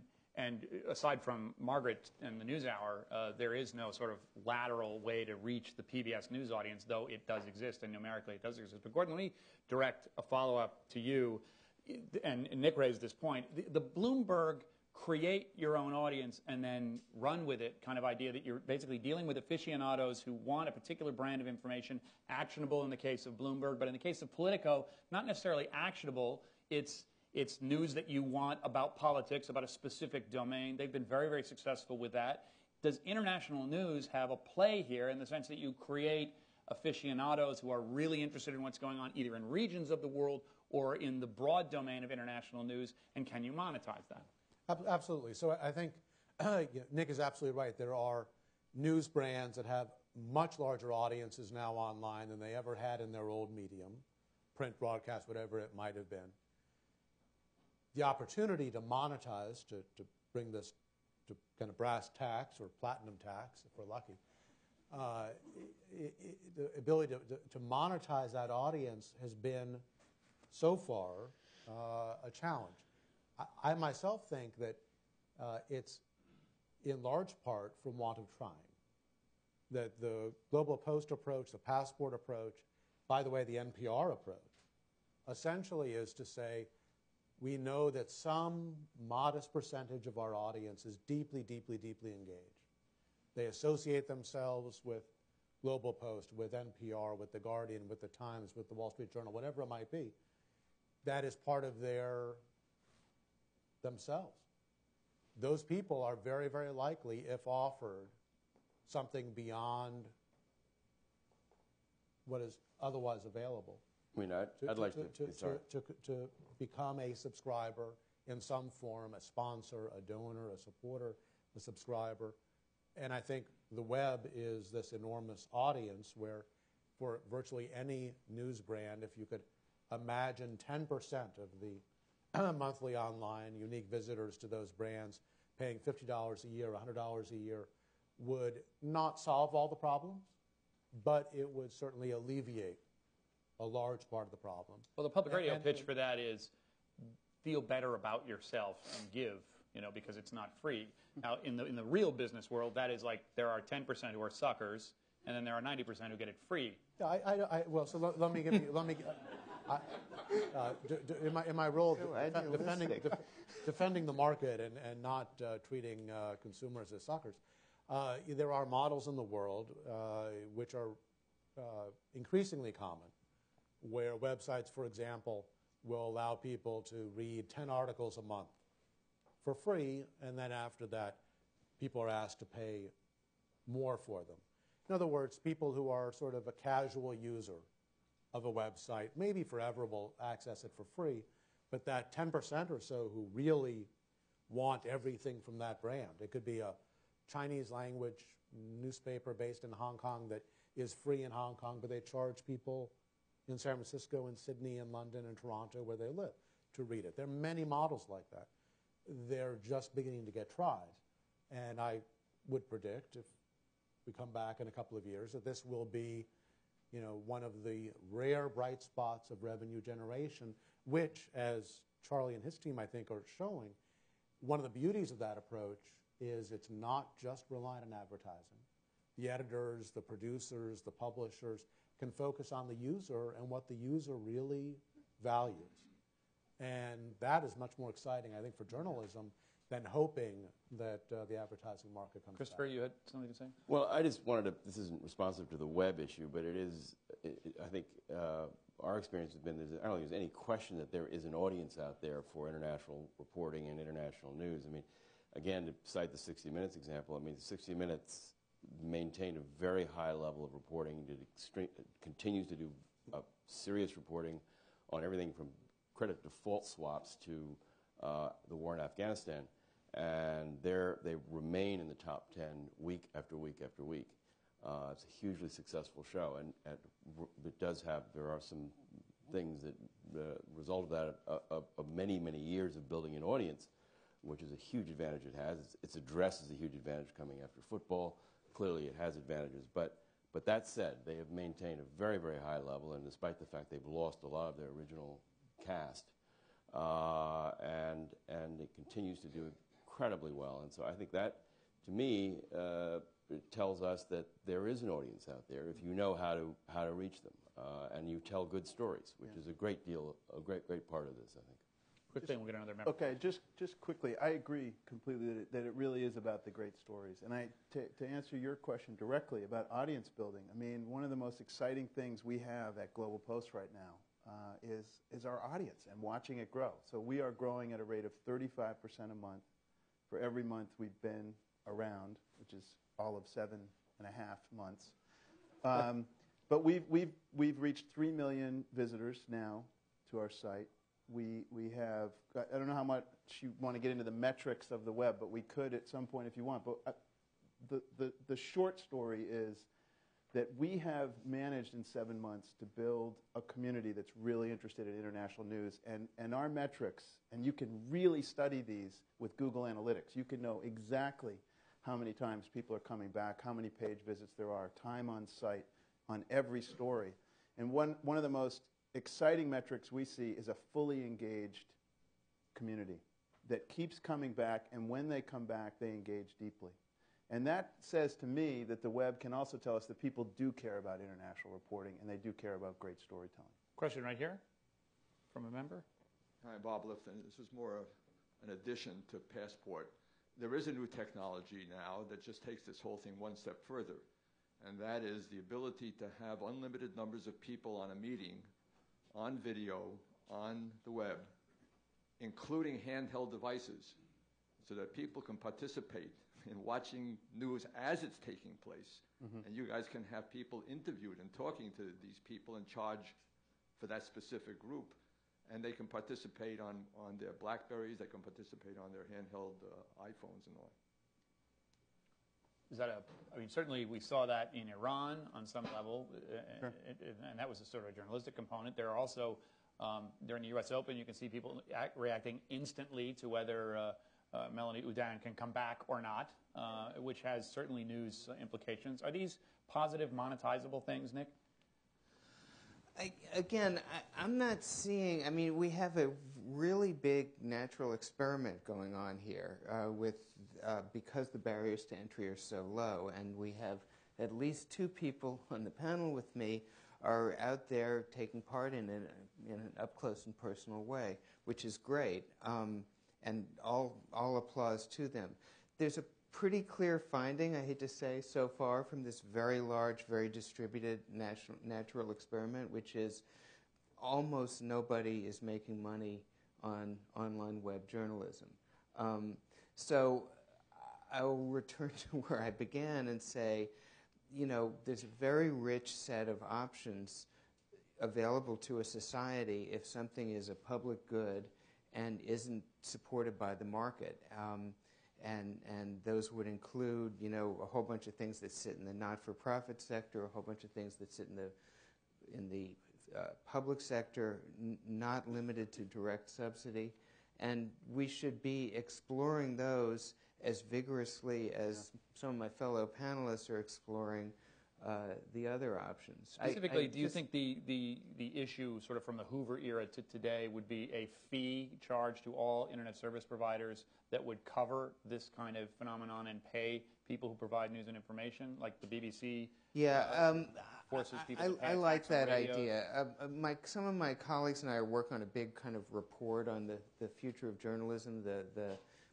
Speaker 2: aside from Margaret and the NewsHour, there is no sort of lateral way to reach the PBS News audience, though it does exist, and numerically it does exist. But Gordon, let me direct a follow-up to you. And Nick raised this point. The Bloomberg create your own audience and then run with it kind of idea that you're basically dealing with aficionados who want a particular brand of information, actionable in the case of Bloomberg, but in the case of Politico, not necessarily actionable. It's news that you want about politics, about a specific domain. They've been very, very successful with that. Does international news have a play here in the sense that you create aficionados who are really interested in what's going on either in regions of the world or in the broad domain of international news, and can you monetize that?
Speaker 4: Absolutely. So I think Nick is absolutely right. There are news brands that have much larger audiences now online than they ever had in their old medium, print, broadcast, whatever it might have been. The opportunity to monetize, to bring this to kind of brass tacks or platinum tacks, if we're lucky, the ability to monetize that audience has been, so far, a challenge. I myself think that it's in large part from want of trying. That the GlobalPost approach, the Passport approach, by the way, the NPR approach, essentially is to say, we know that some modest percentage of our audience is deeply, deeply, deeply engaged. They associate themselves with GlobalPost, with NPR, with The Guardian, with The Times, with The Wall Street Journal, whatever it might be. That is part of their themselves. Those people are very, very likely, if offered something beyond what is otherwise available,
Speaker 5: I mean, I'd like
Speaker 4: to become a subscriber in some form, a sponsor, a donor, a supporter, a subscriber. And I think the web is this enormous audience where for virtually any news brand, if you could imagine 10% of the monthly online unique visitors to those brands paying $50 a year, $100 a year, would not solve all the problems, but it would certainly alleviate a large part of the problem.
Speaker 2: Well, the public radio pitch for that is feel better about yourself and give, because it's not free. Now, in the real business world, that is like there are 10% who are suckers, and then there are 90% who get it free.
Speaker 4: Well, so let me give you, in my role defending the market and not treating consumers as suckers, there are models in the world which are increasingly common, where websites, for example, will allow people to read 10 articles a month for free, and then after that, people are asked to pay more for them. In other words, people who are sort of a casual user of a website, maybe forever will access it for free, but that 10% or so who really want everything from that brand. It could be a Chinese language newspaper based in Hong Kong that is free in Hong Kong, but they charge people in San Francisco and Sydney and London and Toronto where they live to read it. There are many models like that. They're just beginning to get tried. And I would predict, if we come back in a couple of years, that this will be one of the rare bright spots of revenue generation, which, as Charlie and his team, I think, are showing, one of the beauties of that approach is it's not just reliant on advertising. The editors, the producers, the publishers can focus on the user and what the user really values. And that is much more exciting, I think, for journalism than hoping that the advertising market comes
Speaker 2: Christopher,
Speaker 4: back.
Speaker 2: you had something to say?
Speaker 5: Well, I just wanted to, this isn't responsive to the web issue, but it is, I think our experience has been, I don't think there's any question that there is an audience out there for international reporting and international news. I mean, again, to cite the 60 Minutes example, I mean, 60 Minutes maintained a very high level of reporting, continues to do serious reporting on everything from credit default swaps to the war in Afghanistan, and they remain in the top 10 week after week after week. It's a hugely successful show, and it does have, there are some things that result of that, of many, many years of building an audience, which is a huge advantage it has. Its address is a huge advantage coming after football. Clearly it has advantages, but that said, they have maintained a very, very high level, and despite the fact they've lost a lot of their original cast, and it continues to do incredibly well. And so I think that, to me, it tells us that there is an audience out there if you know how to reach them, and you tell good stories, which is a great great part of this, I think.
Speaker 2: Quick thing, we'll get another member.
Speaker 6: Okay, just quickly, I agree completely that it really is about the great stories. And to answer your question directly about audience building, I mean, one of the most exciting things we have at GlobalPost right now is our audience and watching it grow. So we are growing at a rate of 35% a month for every month we've been around, which is all of 7.5 months. But we've reached 3 million visitors now to our site. We have, I don't know how much you want to get into the metrics of the web, but we could at some point if you want. But the short story is that we have managed in 7 months to build a community that's really interested in international news. And our metrics, and you can really study these with Google Analytics. You can know exactly how many times people are coming back, how many page visits there are, time on site on every story. And one of the most exciting metrics we see is a fully engaged community that keeps coming back, and when they come back, they engage deeply. And that says to me that the web can also tell us that people do care about international reporting, and they do care about great storytelling.
Speaker 2: Question right here from a member.
Speaker 8: Hi, Bob Lifton. This is more of an addition to Passport. There is a new technology now that just takes this whole thing one step further, and that is the ability to have unlimited numbers of people on a meeting, on video, on the web, including handheld devices, so that people can participate in watching news as it's taking place. Mm-hmm. And you guys can have people interviewed and talking to these people and charge for that specific group. And they can participate on their BlackBerries, they can participate on their handheld iPhones and all.
Speaker 2: Is that I mean, certainly we saw that in Iran on some level,
Speaker 6: Sure.
Speaker 2: and that was a sort of journalistic component. There are also, during the U.S. Open, you can see people reacting instantly to whether Melanie Oudin can come back or not, which has certainly news implications. Are these positive, monetizable things, Nick?
Speaker 3: I'm not seeing, I mean, we have a really big natural experiment going on here because the barriers to entry are so low, and we have at least 2 people on the panel with me are out there taking part in an up-close and personal way, which is great, and all applause to them. There's a pretty clear finding, I hate to say, so far from this very large, very distributed natural experiment, which is almost nobody is making money on online web journalism. So I'll return to where I began and say, you know, there's a very rich set of options available to a society if something is a public good and isn't supported by the market. And those would include, you know, a whole bunch of things that sit in the not-for-profit sector, a whole bunch of things that sit in the public sector, not limited to direct subsidy. And we should be exploring those as vigorously as some of my fellow panelists are exploring the other options.
Speaker 2: Specifically, do you think the issue sort of from the Hoover era to today would be a fee charged to all internet service providers that would cover this kind of phenomenon and pay people who provide news and information, like the BBC? Forces people to pay
Speaker 3: I
Speaker 2: a
Speaker 3: like
Speaker 2: tax on
Speaker 3: that
Speaker 2: radio?
Speaker 3: idea. Some of my colleagues and I are working on a big kind of report on the future of journalism,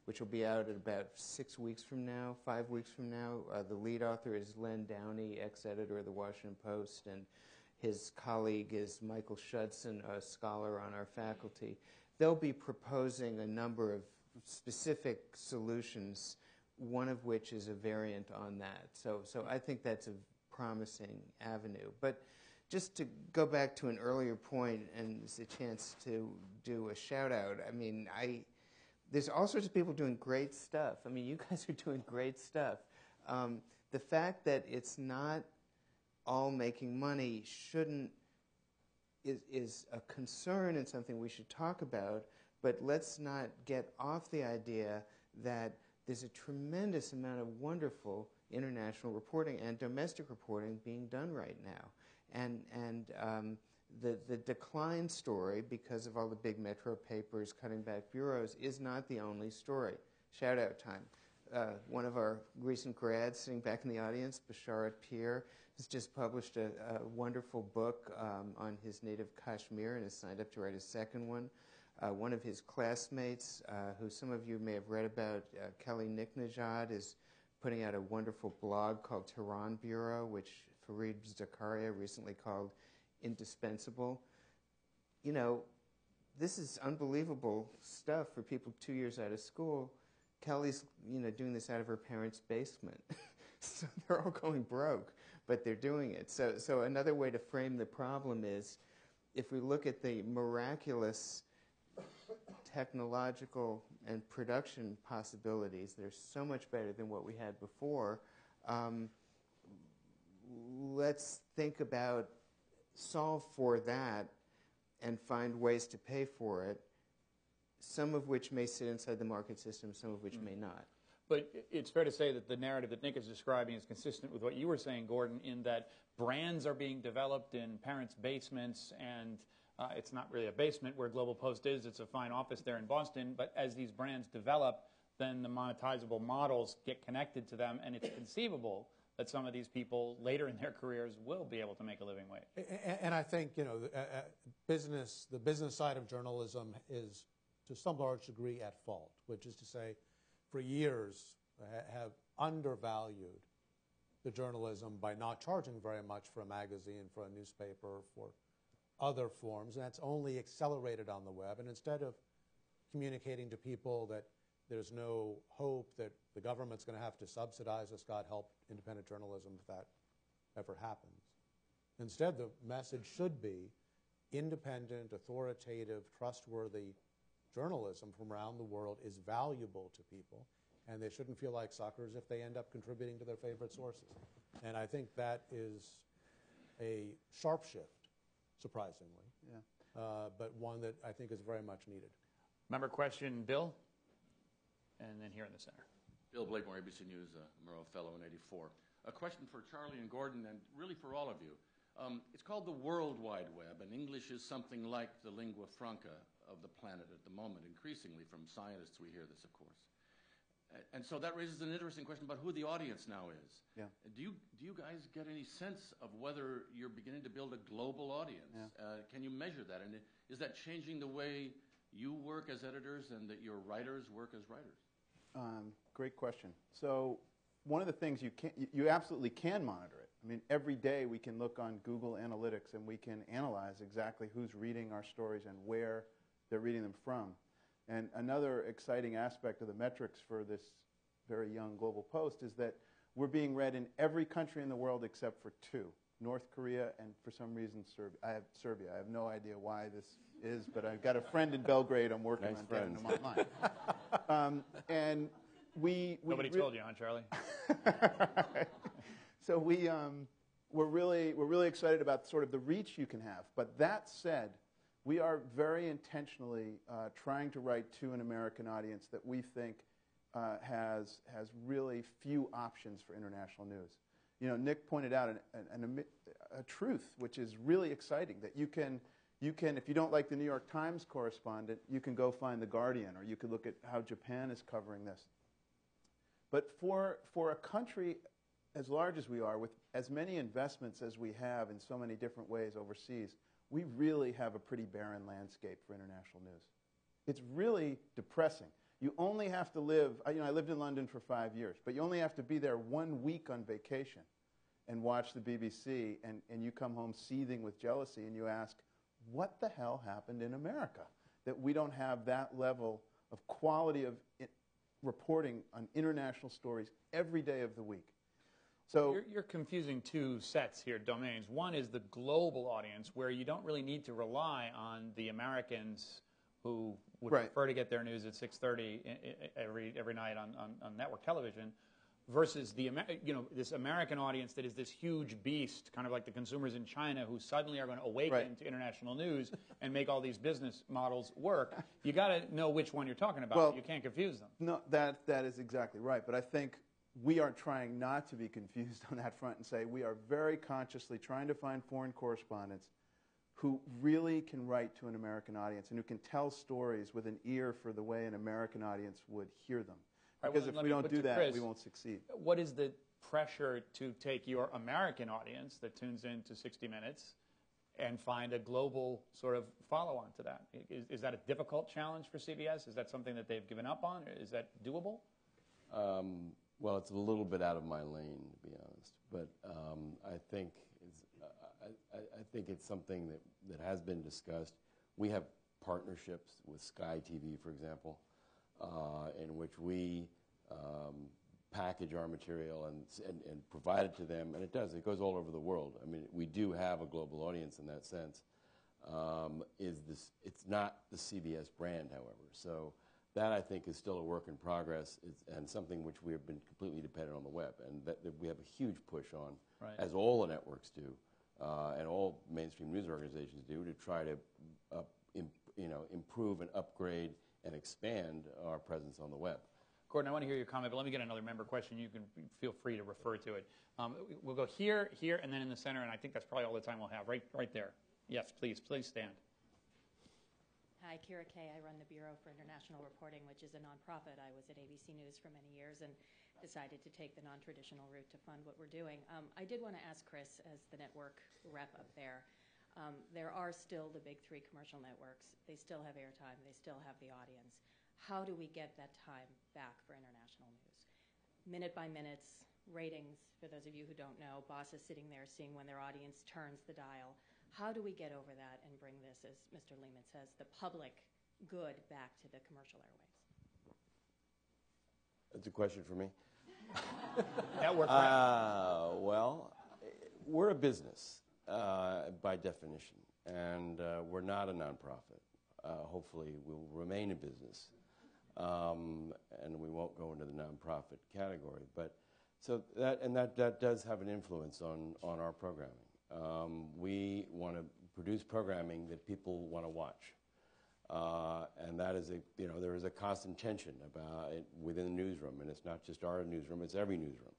Speaker 3: which will be out in about 6 weeks from now, 5 weeks from now. The lead author is Len Downey, ex-editor of the Washington Post, and his colleague is Michael Schudson, a scholar on our faculty. They'll be proposing a number of specific solutions, one of which is a variant on that. So I think that's a promising avenue. But just to go back to an earlier point, and it's a chance to do a shout-out, I mean, there's all sorts of people doing great stuff. I mean, you guys are doing great stuff. The fact that it's not all making money is a concern and something we should talk about, but let's not get off the idea that there's a tremendous amount of wonderful international reporting and domestic reporting being done right now. And the decline story, because of all the big metro papers cutting back bureaus, is not the only story. Shout-out time. One of our recent grads sitting back in the audience, Basharat Peer, has just published a wonderful book on his native Kashmir and has signed up to write a second one. One of his classmates, who some of you may have read about, Kelly Nicknajad, is putting out a wonderful blog called Tehran Bureau, which Fareed Zakaria recently called indispensable. You know, this is unbelievable stuff for people 2 years out of school. Kelly's, doing this out of her parents' basement. So they're all going broke, but they're doing it. So another way to frame the problem is, if we look at the miraculous technological and production possibilities, they're so much better than what we had before. Let's think about solve for that and find ways to pay for it, some of which may sit inside the market system, some of which may not.
Speaker 2: But it's fair to say that the narrative that Nick is describing is consistent with what you were saying, Gordon, in that brands are being developed in parents' basements, and it's not really a basement where GlobalPost is. It's a fine office there in Boston. But as these brands develop, then the monetizable models get connected to them, and it's conceivable that some of these people later in their careers will be able to make a living wage.
Speaker 4: And I think, the business side of journalism is to some large degree at fault, which is to say, for years have undervalued the journalism by not charging very much for a magazine, for a newspaper, for other forms, and that's only accelerated on the web. And instead of communicating to people that there's no hope that the government's going to have to subsidize us, God help independent journalism if that ever happens. Instead, the message should be independent, authoritative, trustworthy journalism from around the world is valuable to people, and they shouldn't feel like suckers if they end up contributing to their favorite sources. And I think that is a sharp shift, surprisingly, but one that I think is very much needed.
Speaker 2: Member question, Bill? And then here in the center.
Speaker 9: Bill Blakemore, ABC News, Murrow Fellow in '84. A question for Charlie and Gordon, and really for all of you. It's called the World Wide Web, and English is something like the lingua franca of the planet at the moment. Increasingly, from scientists, we hear this, of course. And so that raises an interesting question about who the audience now is.
Speaker 6: Yeah.
Speaker 9: Do you guys get any sense of whether you're beginning to build a global audience? Yeah. Can you measure that? And is that changing the way you work as editors and that your writers work as writers?
Speaker 6: Great question. So one of the things you absolutely can monitor it. I mean, every day we can look on Google Analytics and we can analyze exactly who's reading our stories and where they're reading them from. And another exciting aspect of the metrics for this very young GlobalPost is that we're being read in every country in the world except for two, North Korea and, for some reason, Serbia. I have no idea why this is, but I've got a friend in Belgrade I'm working on getting them online. And
Speaker 2: Nobody told you, huh, Charlie?
Speaker 6: So we're really excited about sort of the reach you can have. But that said, we are very intentionally trying to write to an American audience that we think has really few options for international news. Nick pointed out a truth which is really exciting, that you can, if you don't like the New York Times correspondent, you can go find The Guardian, or you could look at how Japan is covering this. But for a country as large as we are, with as many investments as we have in so many different ways overseas, we really have a pretty barren landscape for international news. It's really depressing. You only have to live, I lived in London for 5 years, but you only have to be there 1 week on vacation and watch the BBC, and you come home seething with jealousy, and you ask, what the hell happened in America that we don't have that level of quality of reporting on international stories every day of the week? So
Speaker 2: you're confusing two sets here, domains. One is the global audience, where you don't really need to rely on the Americans who would prefer to get their news at 6:30 every night on network television, versus the this American audience that is this huge beast, kind of like the consumers in China who suddenly are going to awaken to international news and make all these business models work. You got to know which one you're talking about. Well, you can't confuse them.
Speaker 6: No, that is exactly right. But I think we are trying not to be confused on that front and say we are very consciously trying to find foreign correspondents who really can write to an American audience and who can tell stories with an ear for the way an American audience would hear them. Because if we don't do that, Chris, we won't succeed.
Speaker 2: What is the pressure to take your American audience that tunes in to 60 Minutes and find a global sort of follow-on to that? Is that a difficult challenge for CBS? Is that something that they've given up on? Is that doable?
Speaker 5: Well, it's a little bit out of my lane, to be honest. But I think it's something that has been discussed. We have partnerships with Sky TV, for example, in which we package our material and provide it to them, and it goes all over the world. I mean, we do have a global audience in that sense. It's not the CBS brand, however. So that, I think, is still a work in progress, and something which we have been completely dependent on the web, and that we have a huge push on, as all the networks do, and all mainstream news organizations do, to try to improve and upgrade and expand our presence on the web.
Speaker 2: Gordon, I want to hear your comment, but let me get another member question. You can feel free to refer to it. We'll go here, and then in the center, and I think that's probably all the time we'll have. Right there. Yes, please stand.
Speaker 10: Hi, Kira Kay. I run the Bureau for International Reporting, which is a nonprofit. I was at ABC News for many years and decided to take the non-traditional route to fund what we're doing. I did want to ask Chris, as the network rep up there, there are still the big three commercial networks. They still have airtime. They still have the audience. How do we get that time back for international news? Minute by minutes, ratings, for those of you who don't know, bosses sitting there seeing when their audience turns the dial. How do we get over that and bring this, as Mr. Lemann says, the public good back to the commercial airwaves?
Speaker 5: That's a question for me.
Speaker 2: Network.
Speaker 5: Well, we're a business by definition, and we're not a nonprofit. Hopefully, we'll remain a business, and we won't go into the nonprofit category. But so that does have an influence on our programming. We want to produce programming that people want to watch, and that is there is a constant tension about it within the newsroom, and it's not just our newsroom; it's every newsroom,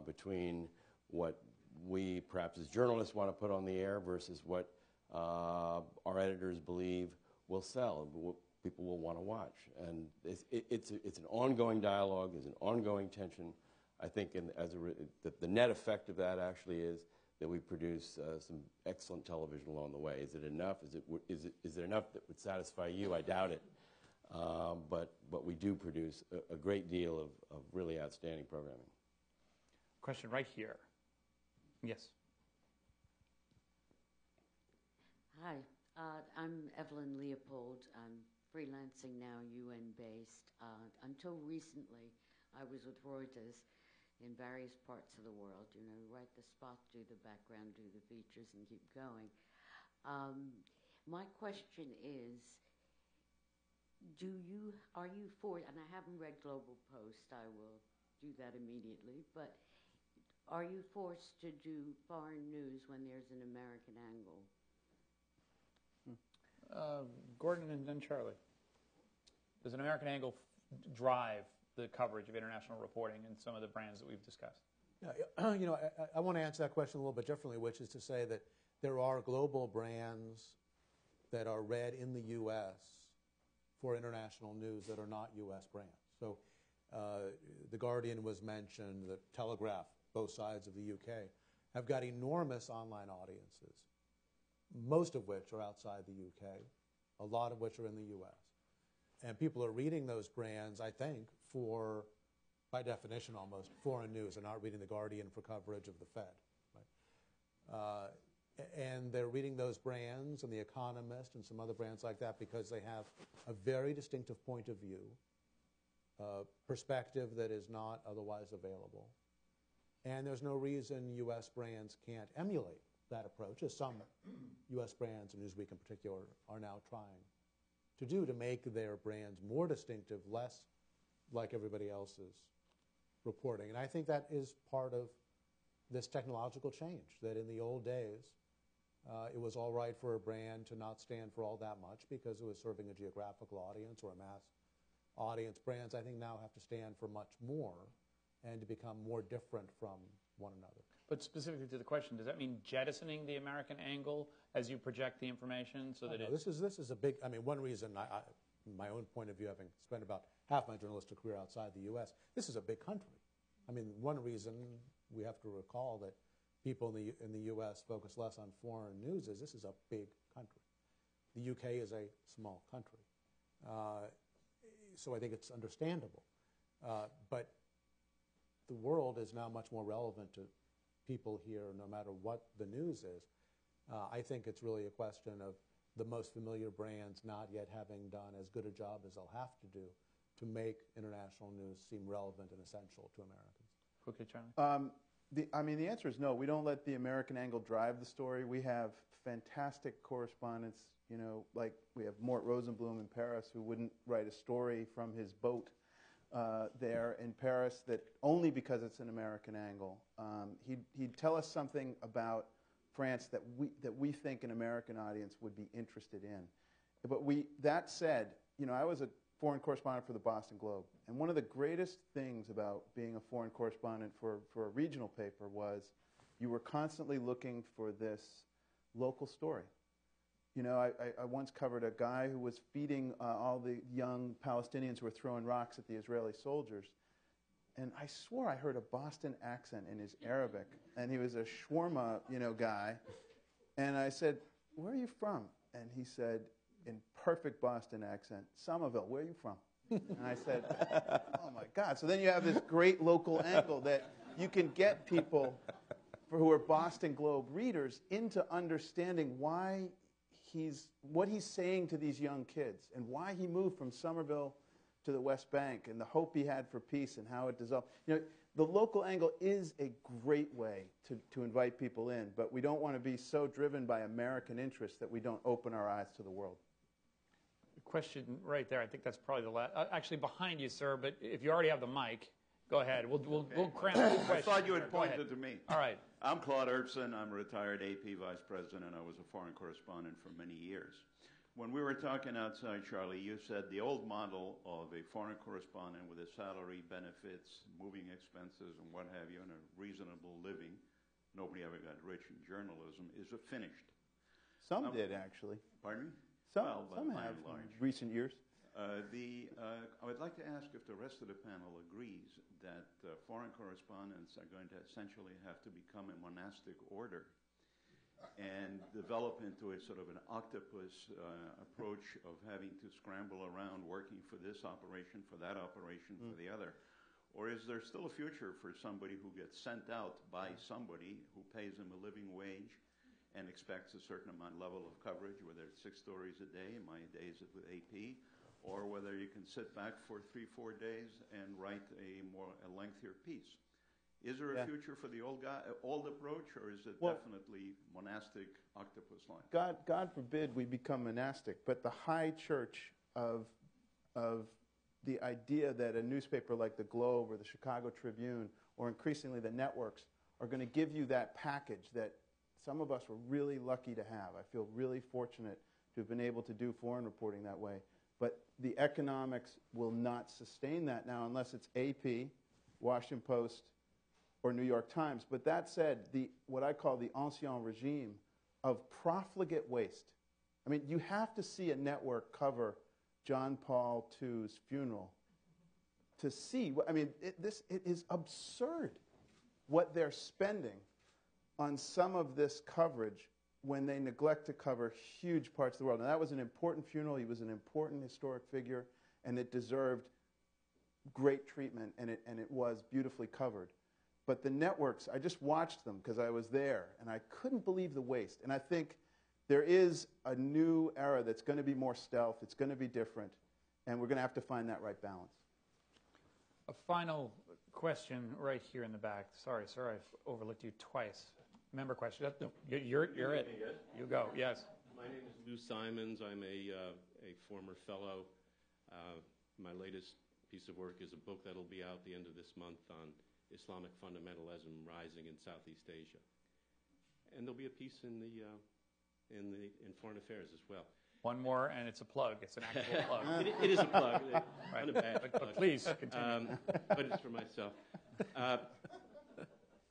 Speaker 5: between what we perhaps as journalists want to put on the air versus what our editors believe will sell, what people will want to watch, and it's an ongoing dialogue. There's an ongoing tension. I think, the net effect of that actually is that we produce some excellent television along the way. Is it enough? Is it enough that would satisfy you? I doubt it. But we do produce a great deal of really outstanding programming.
Speaker 2: Question right here. Yes.
Speaker 11: Hi, I'm Evelyn Leopold. I'm freelancing now, UN-based. Until recently, I was with Reuters in various parts of the world. Write the spot, do the background, do the features, and keep going. My question is, are you for, and I haven't read GlobalPost, I will do that immediately, but are you forced to do foreign news when there's an American angle?
Speaker 2: Gordon and then Charlie. Does an American angle drive the coverage of international reporting and some of the brands that we've discussed?
Speaker 4: Yeah, I want to answer that question a little bit differently, which is to say that there are global brands that are read in the U.S. for international news that are not U.S. brands. So The Guardian was mentioned, the Telegraph, both sides of the UK, have got enormous online audiences, most of which are outside the UK, a lot of which are in the US. And people are reading those brands, I think, for, by definition almost, foreign news. They're not reading The Guardian for coverage of the Fed. Right? And they're reading those brands and The Economist and some other brands like that because they have a very distinctive point of view, perspective that is not otherwise available. And there's no reason U.S. brands can't emulate that approach, as some U.S. brands, and Newsweek in particular, are now trying to do to make their brands more distinctive, less like everybody else's reporting. And I think that is part of this technological change, that in the old days, it was all right for a brand to not stand for all that much because it was serving a geographical audience or a mass audience. Brands, I think, now have to stand for much more and to become more different from one another.
Speaker 2: But specifically to the question, does that mean jettisoning the American angle as you project the information so that
Speaker 4: this is a big, I mean, one reason, my own point of view, having spent about half my journalistic career outside the U.S., this is a big country. I mean, one reason we have to recall that people in the U.S. focus less on foreign news is this is a big country. The U.K. is a small country. So I think it's understandable. But the world is now much more relevant to people here no matter what the news is. I think it's really a question of the most familiar brands not yet having done as good a job as they'll have to do to make international news seem relevant and essential to Americans.
Speaker 2: Quickly, Charlie.
Speaker 6: The answer is no. We don't let the American angle drive the story. We have fantastic correspondents, like we have Mort Rosenblum in Paris, who wouldn't write a story from his boat there in Paris that only because it's an American angle. He'd tell us something about France that we think an American audience would be interested in. But that said, I was a foreign correspondent for the Boston Globe, and one of the greatest things about being a foreign correspondent for a regional paper was you were constantly looking for this local story. I once covered a guy who was feeding all the young Palestinians who were throwing rocks at the Israeli soldiers, and I swore I heard a Boston accent in his Arabic, and he was a shawarma, guy, and I said, "Where are you from?" And he said, in perfect Boston accent, "Somerville, where are you from?" And I said, "Oh my God." So then you have this great local angle that you can get people who are Boston Globe readers into understanding what he's saying to these young kids and why he moved from Somerville to the West Bank and the hope he had for peace and how it dissolved. The local angle is a great way to invite people in, but we don't want to be so driven by American interests that we don't open our eyes to the world.
Speaker 2: Question right there. I think that's probably the last. Actually, behind you, sir. But if you already have the mic, go ahead. We'll cram the question.
Speaker 12: I thought you had pointed to me.
Speaker 2: All right.
Speaker 12: I'm Claude Erbsen. I'm a retired AP vice president. I was a foreign correspondent for many years. When we were talking outside, Charlie, you said the old model of a foreign correspondent with a salary, benefits, moving expenses, and what have you, and a reasonable living. Nobody ever got rich in journalism. Is finished.
Speaker 6: Some did, actually.
Speaker 12: Pardon me?
Speaker 6: Some have in recent years.
Speaker 12: I would like to ask if the rest of the panel agrees that foreign correspondents are going to essentially have to become a monastic order and develop into a sort of an octopus approach of having to scramble around working for this operation, for that operation, for the other. Or is there still a future for somebody who gets sent out by somebody who pays them a living wage and expects a certain level of coverage, whether it's 6 stories a day, in my days with AP, or whether you can sit back for 3-4 days and write a lengthier piece? Is there a future for the old approach, or is it definitely monastic octopus line?
Speaker 6: God forbid we become monastic, but the high church of the idea that a newspaper like the Globe or the Chicago Tribune, or increasingly the networks, are going to give you that package that some of us were really lucky to have. I feel really fortunate to have been able to do foreign reporting that way. But the economics will not sustain that now unless it's AP, Washington Post, or New York Times. But that said, what I call the ancien regime of profligate waste. I mean, you have to see a network cover John Paul II's funeral to see. I mean, it is absurd what they're spending on some of this coverage when they neglect to cover huge parts of the world. And that was an important funeral. He was an important historic figure, and it deserved great treatment, and it was beautifully covered. But the networks, I just watched them because I was there, and I couldn't believe the waste. And I think there is a new era that's going to be more stealth. It's going to be different, and we're going to have to find that right balance.
Speaker 2: A final question right here in the back. Sorry, sir, I've overlooked you twice. Member question. No, you're it. You go. Yes.
Speaker 13: My name is Luce Simons. I'm a former fellow. My latest piece of work is a book that'll be out the end of this month on Islamic fundamentalism rising in Southeast Asia, and there'll be a piece in Foreign Affairs as well.
Speaker 2: One more, and it's a plug. It's an actual plug.
Speaker 13: It is a plug.
Speaker 2: Right.
Speaker 13: Not a bad plug.
Speaker 2: But please continue.
Speaker 13: But it's for myself.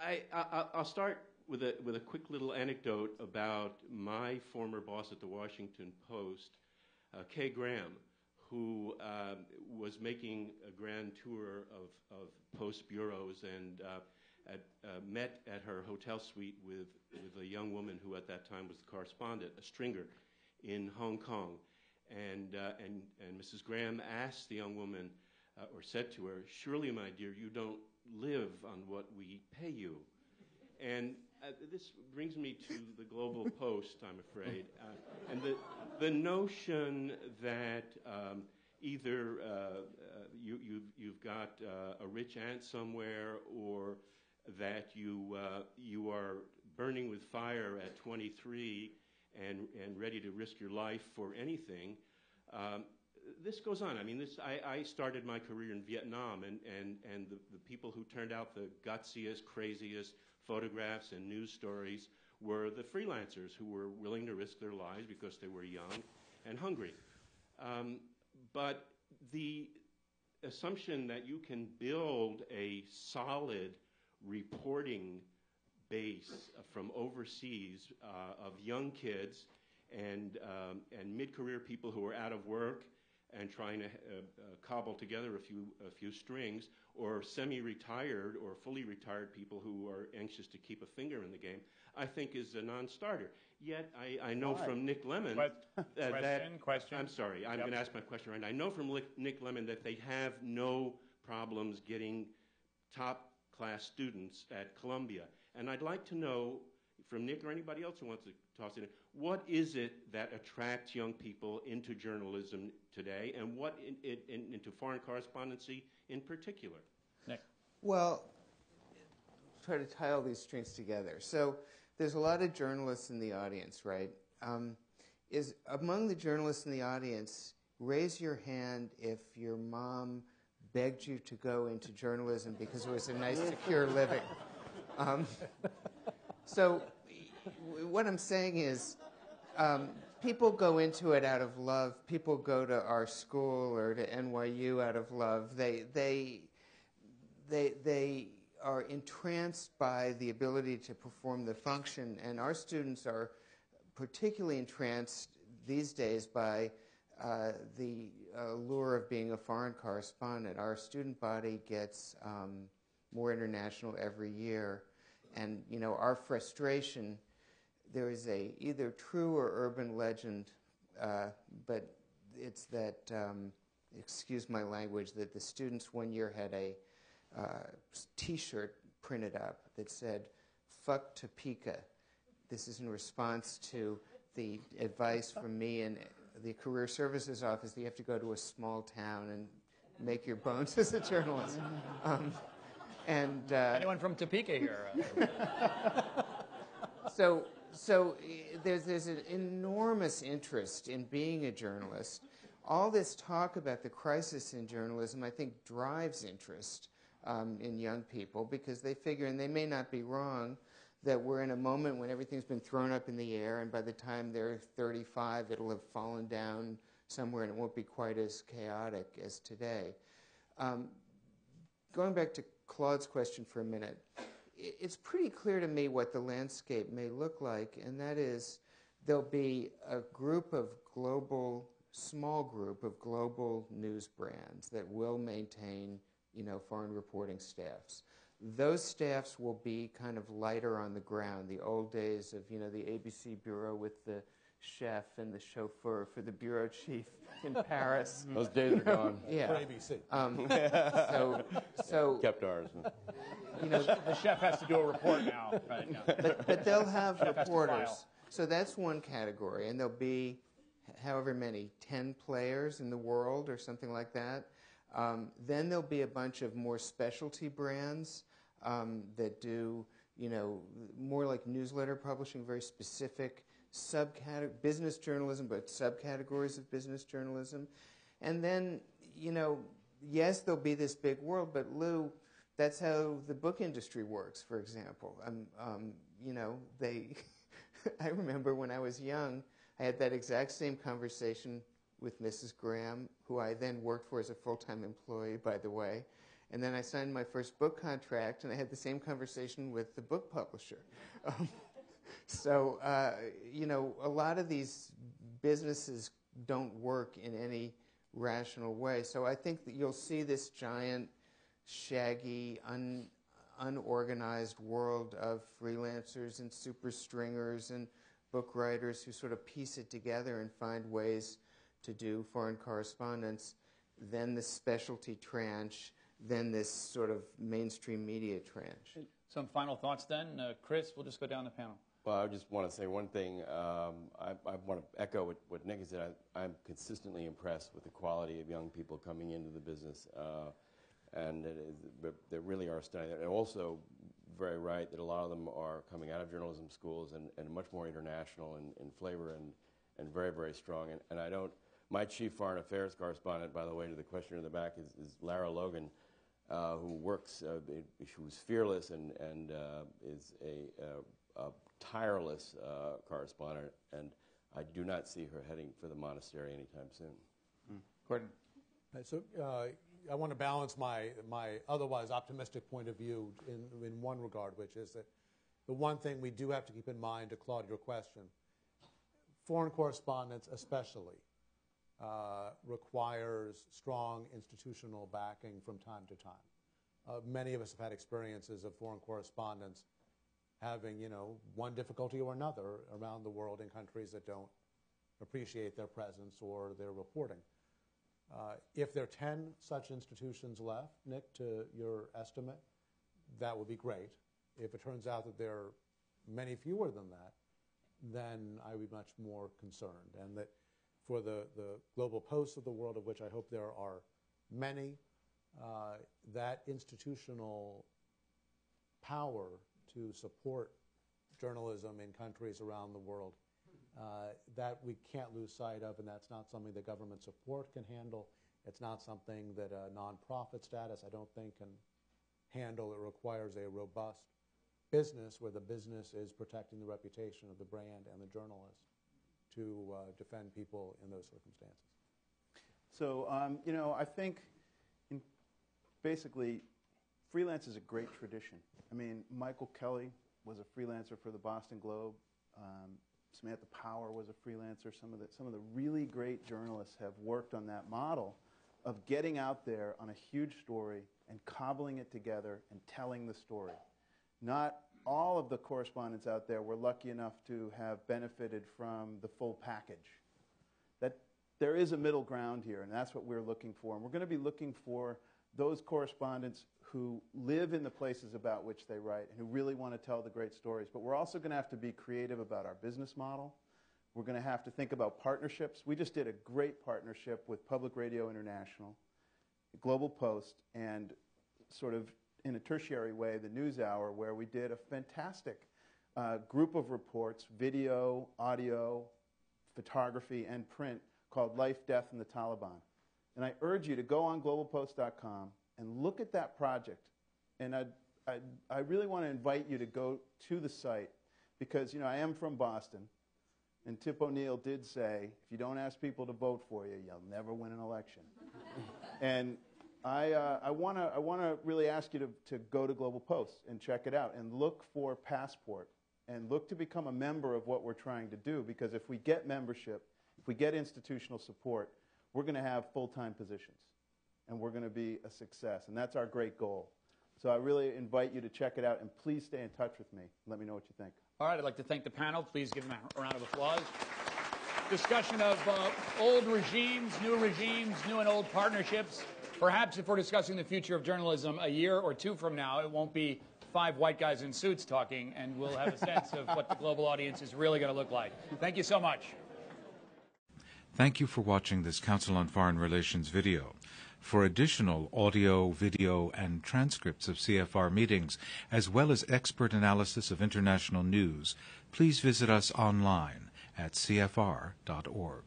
Speaker 13: I'll start with a quick little anecdote about my former boss at the Washington Post, Kay Graham, who was making a grand tour of Post bureaus and met at her hotel suite with a young woman who at that time was the correspondent, a stringer, in Hong Kong. And Mrs. Graham asked the young woman, or said to her, "Surely, my dear, you don't live on what we pay you." And this brings me to the GlobalPost, I'm afraid, and the notion that either you've got a rich aunt somewhere, or that you are burning with fire at 23 and ready to risk your life for anything. This goes on. I mean, I started my career in Vietnam, and the people who turned out the gutsiest, craziest photographs and news stories were the freelancers who were willing to risk their lives because they were young and hungry. But the assumption that you can build a solid reporting base from overseas of young kids and mid-career people who are out of work and trying to cobble together a few strings, or semi-retired or fully retired people who are anxious to keep a finger in the game, I think is a non-starter. Yet I know from Nick Lemann
Speaker 2: question.
Speaker 13: I'm sorry, I'm going to ask my question right now. I know from Nick Lemann that they have no problems getting top-class students at Columbia. And I'd like to know from Nick or anybody else who wants to toss it in, what is it that attracts young people into journalism today, and what into foreign correspondency in particular?
Speaker 2: Nick.
Speaker 3: Well, try to tie all these strings together. So there's a lot of journalists in the audience, right? Is among the journalists in the audience, raise your hand if your mom begged you to go into journalism because it was a nice, secure living. So what I'm saying is people go into it out of love. People go to our school or to NYU out of love. They are entranced by the ability to perform the function, and our students are particularly entranced these days by the allure of being a foreign correspondent. Our student body gets more international every year, and our frustration. There is a either true or urban legend, but it's that, excuse my language, that the students one year had a T-shirt printed up that said, "Fuck Topeka." This is in response to the advice from me and the Career Services Office that you have to go to a small town and make your bones as a journalist.
Speaker 2: Anyone from Topeka here?
Speaker 3: So there's an enormous interest in being a journalist. All this talk about the crisis in journalism, I think, drives interest in young people because they figure, and they may not be wrong, that we're in a moment when everything's been thrown up in the air, and by the time they're 35, it'll have fallen down somewhere and it won't be quite as chaotic as today. Going back to Claude's question for a minute, it's pretty clear to me what the landscape may look like, and that is there'll be a small group of global news brands that will maintain, foreign reporting staffs. Those staffs will be kind of lighter on the ground. The old days of, the ABC bureau with the chef and the chauffeur for the bureau chief in Paris.
Speaker 5: Those days are gone.
Speaker 3: Yeah.
Speaker 4: For ABC.
Speaker 3: So
Speaker 5: kept ours.
Speaker 2: The chef has to do a report now. Right now.
Speaker 3: But they'll have reporters. So that's one category, and there'll be however many, 10 players in the world or something like that. Then there'll be a bunch of more specialty brands that do, more like newsletter publishing, very specific business journalism, but subcategories of business journalism. And then, yes, there'll be this big world, but Lou, that's how the book industry works, for example. I remember when I was young, I had that exact same conversation with Mrs. Graham, who I then worked for as a full-time employee, by the way. And then I signed my first book contract, and I had the same conversation with the book publisher. So, a lot of these businesses don't work in any rational way. So I think that you'll see this giant, shaggy, unorganized world of freelancers and super stringers and book writers who sort of piece it together and find ways to do foreign correspondence, then the specialty tranche, then this sort of mainstream media tranche.
Speaker 2: Some final thoughts then. Chris, we'll just go down the panel.
Speaker 5: Well, I just want to say one thing. I want to echo what Nick has said. I'm consistently impressed with the quality of young people coming into the business, and they really are studying it. And also, very right that a lot of them are coming out of journalism schools and much more international in flavor and very, very strong. And I don't. My chief foreign affairs correspondent, by the way, to the questioner in the back, is Lara Logan, who works, who's fearless and is a tireless correspondent, and I do not see her heading for the monastery anytime soon.
Speaker 2: Gordon.
Speaker 4: So I want to balance my otherwise optimistic point of view in one regard, which is that the one thing we do have to keep in mind, to Claude, your question, foreign correspondence especially requires strong institutional backing from time to time. Many of us have had experiences of foreign correspondence having, one difficulty or another around the world in countries that don't appreciate their presence or their reporting. If there are 10 such institutions left, Nick, to your estimate, that would be great. If it turns out that there are many fewer than that, then I would be much more concerned. And that for the GlobalPost of the world, of which I hope there are many, that institutional power to support journalism in countries around the world, that we can't lose sight of, and that's not something that government support can handle. It's not something that a nonprofit status, I don't think, can handle. It requires a robust business where the business is protecting the reputation of the brand and the journalist to defend people in those circumstances.
Speaker 6: So, I think basically freelance is a great tradition. I mean, Michael Kelly was a freelancer for the Boston Globe. Samantha Power was a freelancer. Some of the really great journalists have worked on that model of getting out there on a huge story and cobbling it together and telling the story. Not all of the correspondents out there were lucky enough to have benefited from the full package. That there is a middle ground here, and that's what we're looking for. And we're going to be looking for those correspondents who live in the places about which they write and who really want to tell the great stories. But we're also going to have to be creative about our business model. We're going to have to think about partnerships. We just did a great partnership with Public Radio International, GlobalPost, and sort of in a tertiary way, the NewsHour, where we did a fantastic group of reports, video, audio, photography, and print, called Life, Death, and the Taliban. And I urge you to go on globalpost.com and look at that project. And I really want to invite you to go to the site because, I am from Boston. And Tip O'Neill did say, if you don't ask people to vote for you, you'll never win an election. And I want to really ask you to go to GlobalPost and check it out and look for Passport and look to become a member of what we're trying to do, because if we get membership, if we get institutional support, we're going to have full-time positions and we're going to be a success, and that's our great goal. So I really invite you to check it out, and please stay in touch with me. Let me know what you think.
Speaker 2: All right, I'd like to thank the panel. Please give them a round of applause. Discussion of old regimes, new and old partnerships. Perhaps if we're discussing the future of journalism a year or two from now, it won't be 5 white guys in suits talking, and we'll have a sense of what the global audience is really going to look like. Thank you so much.
Speaker 1: Thank you for watching this Council on Foreign Relations video. For additional audio, video, and transcripts of CFR meetings, as well as expert analysis of international news, please visit us online at cfr.org.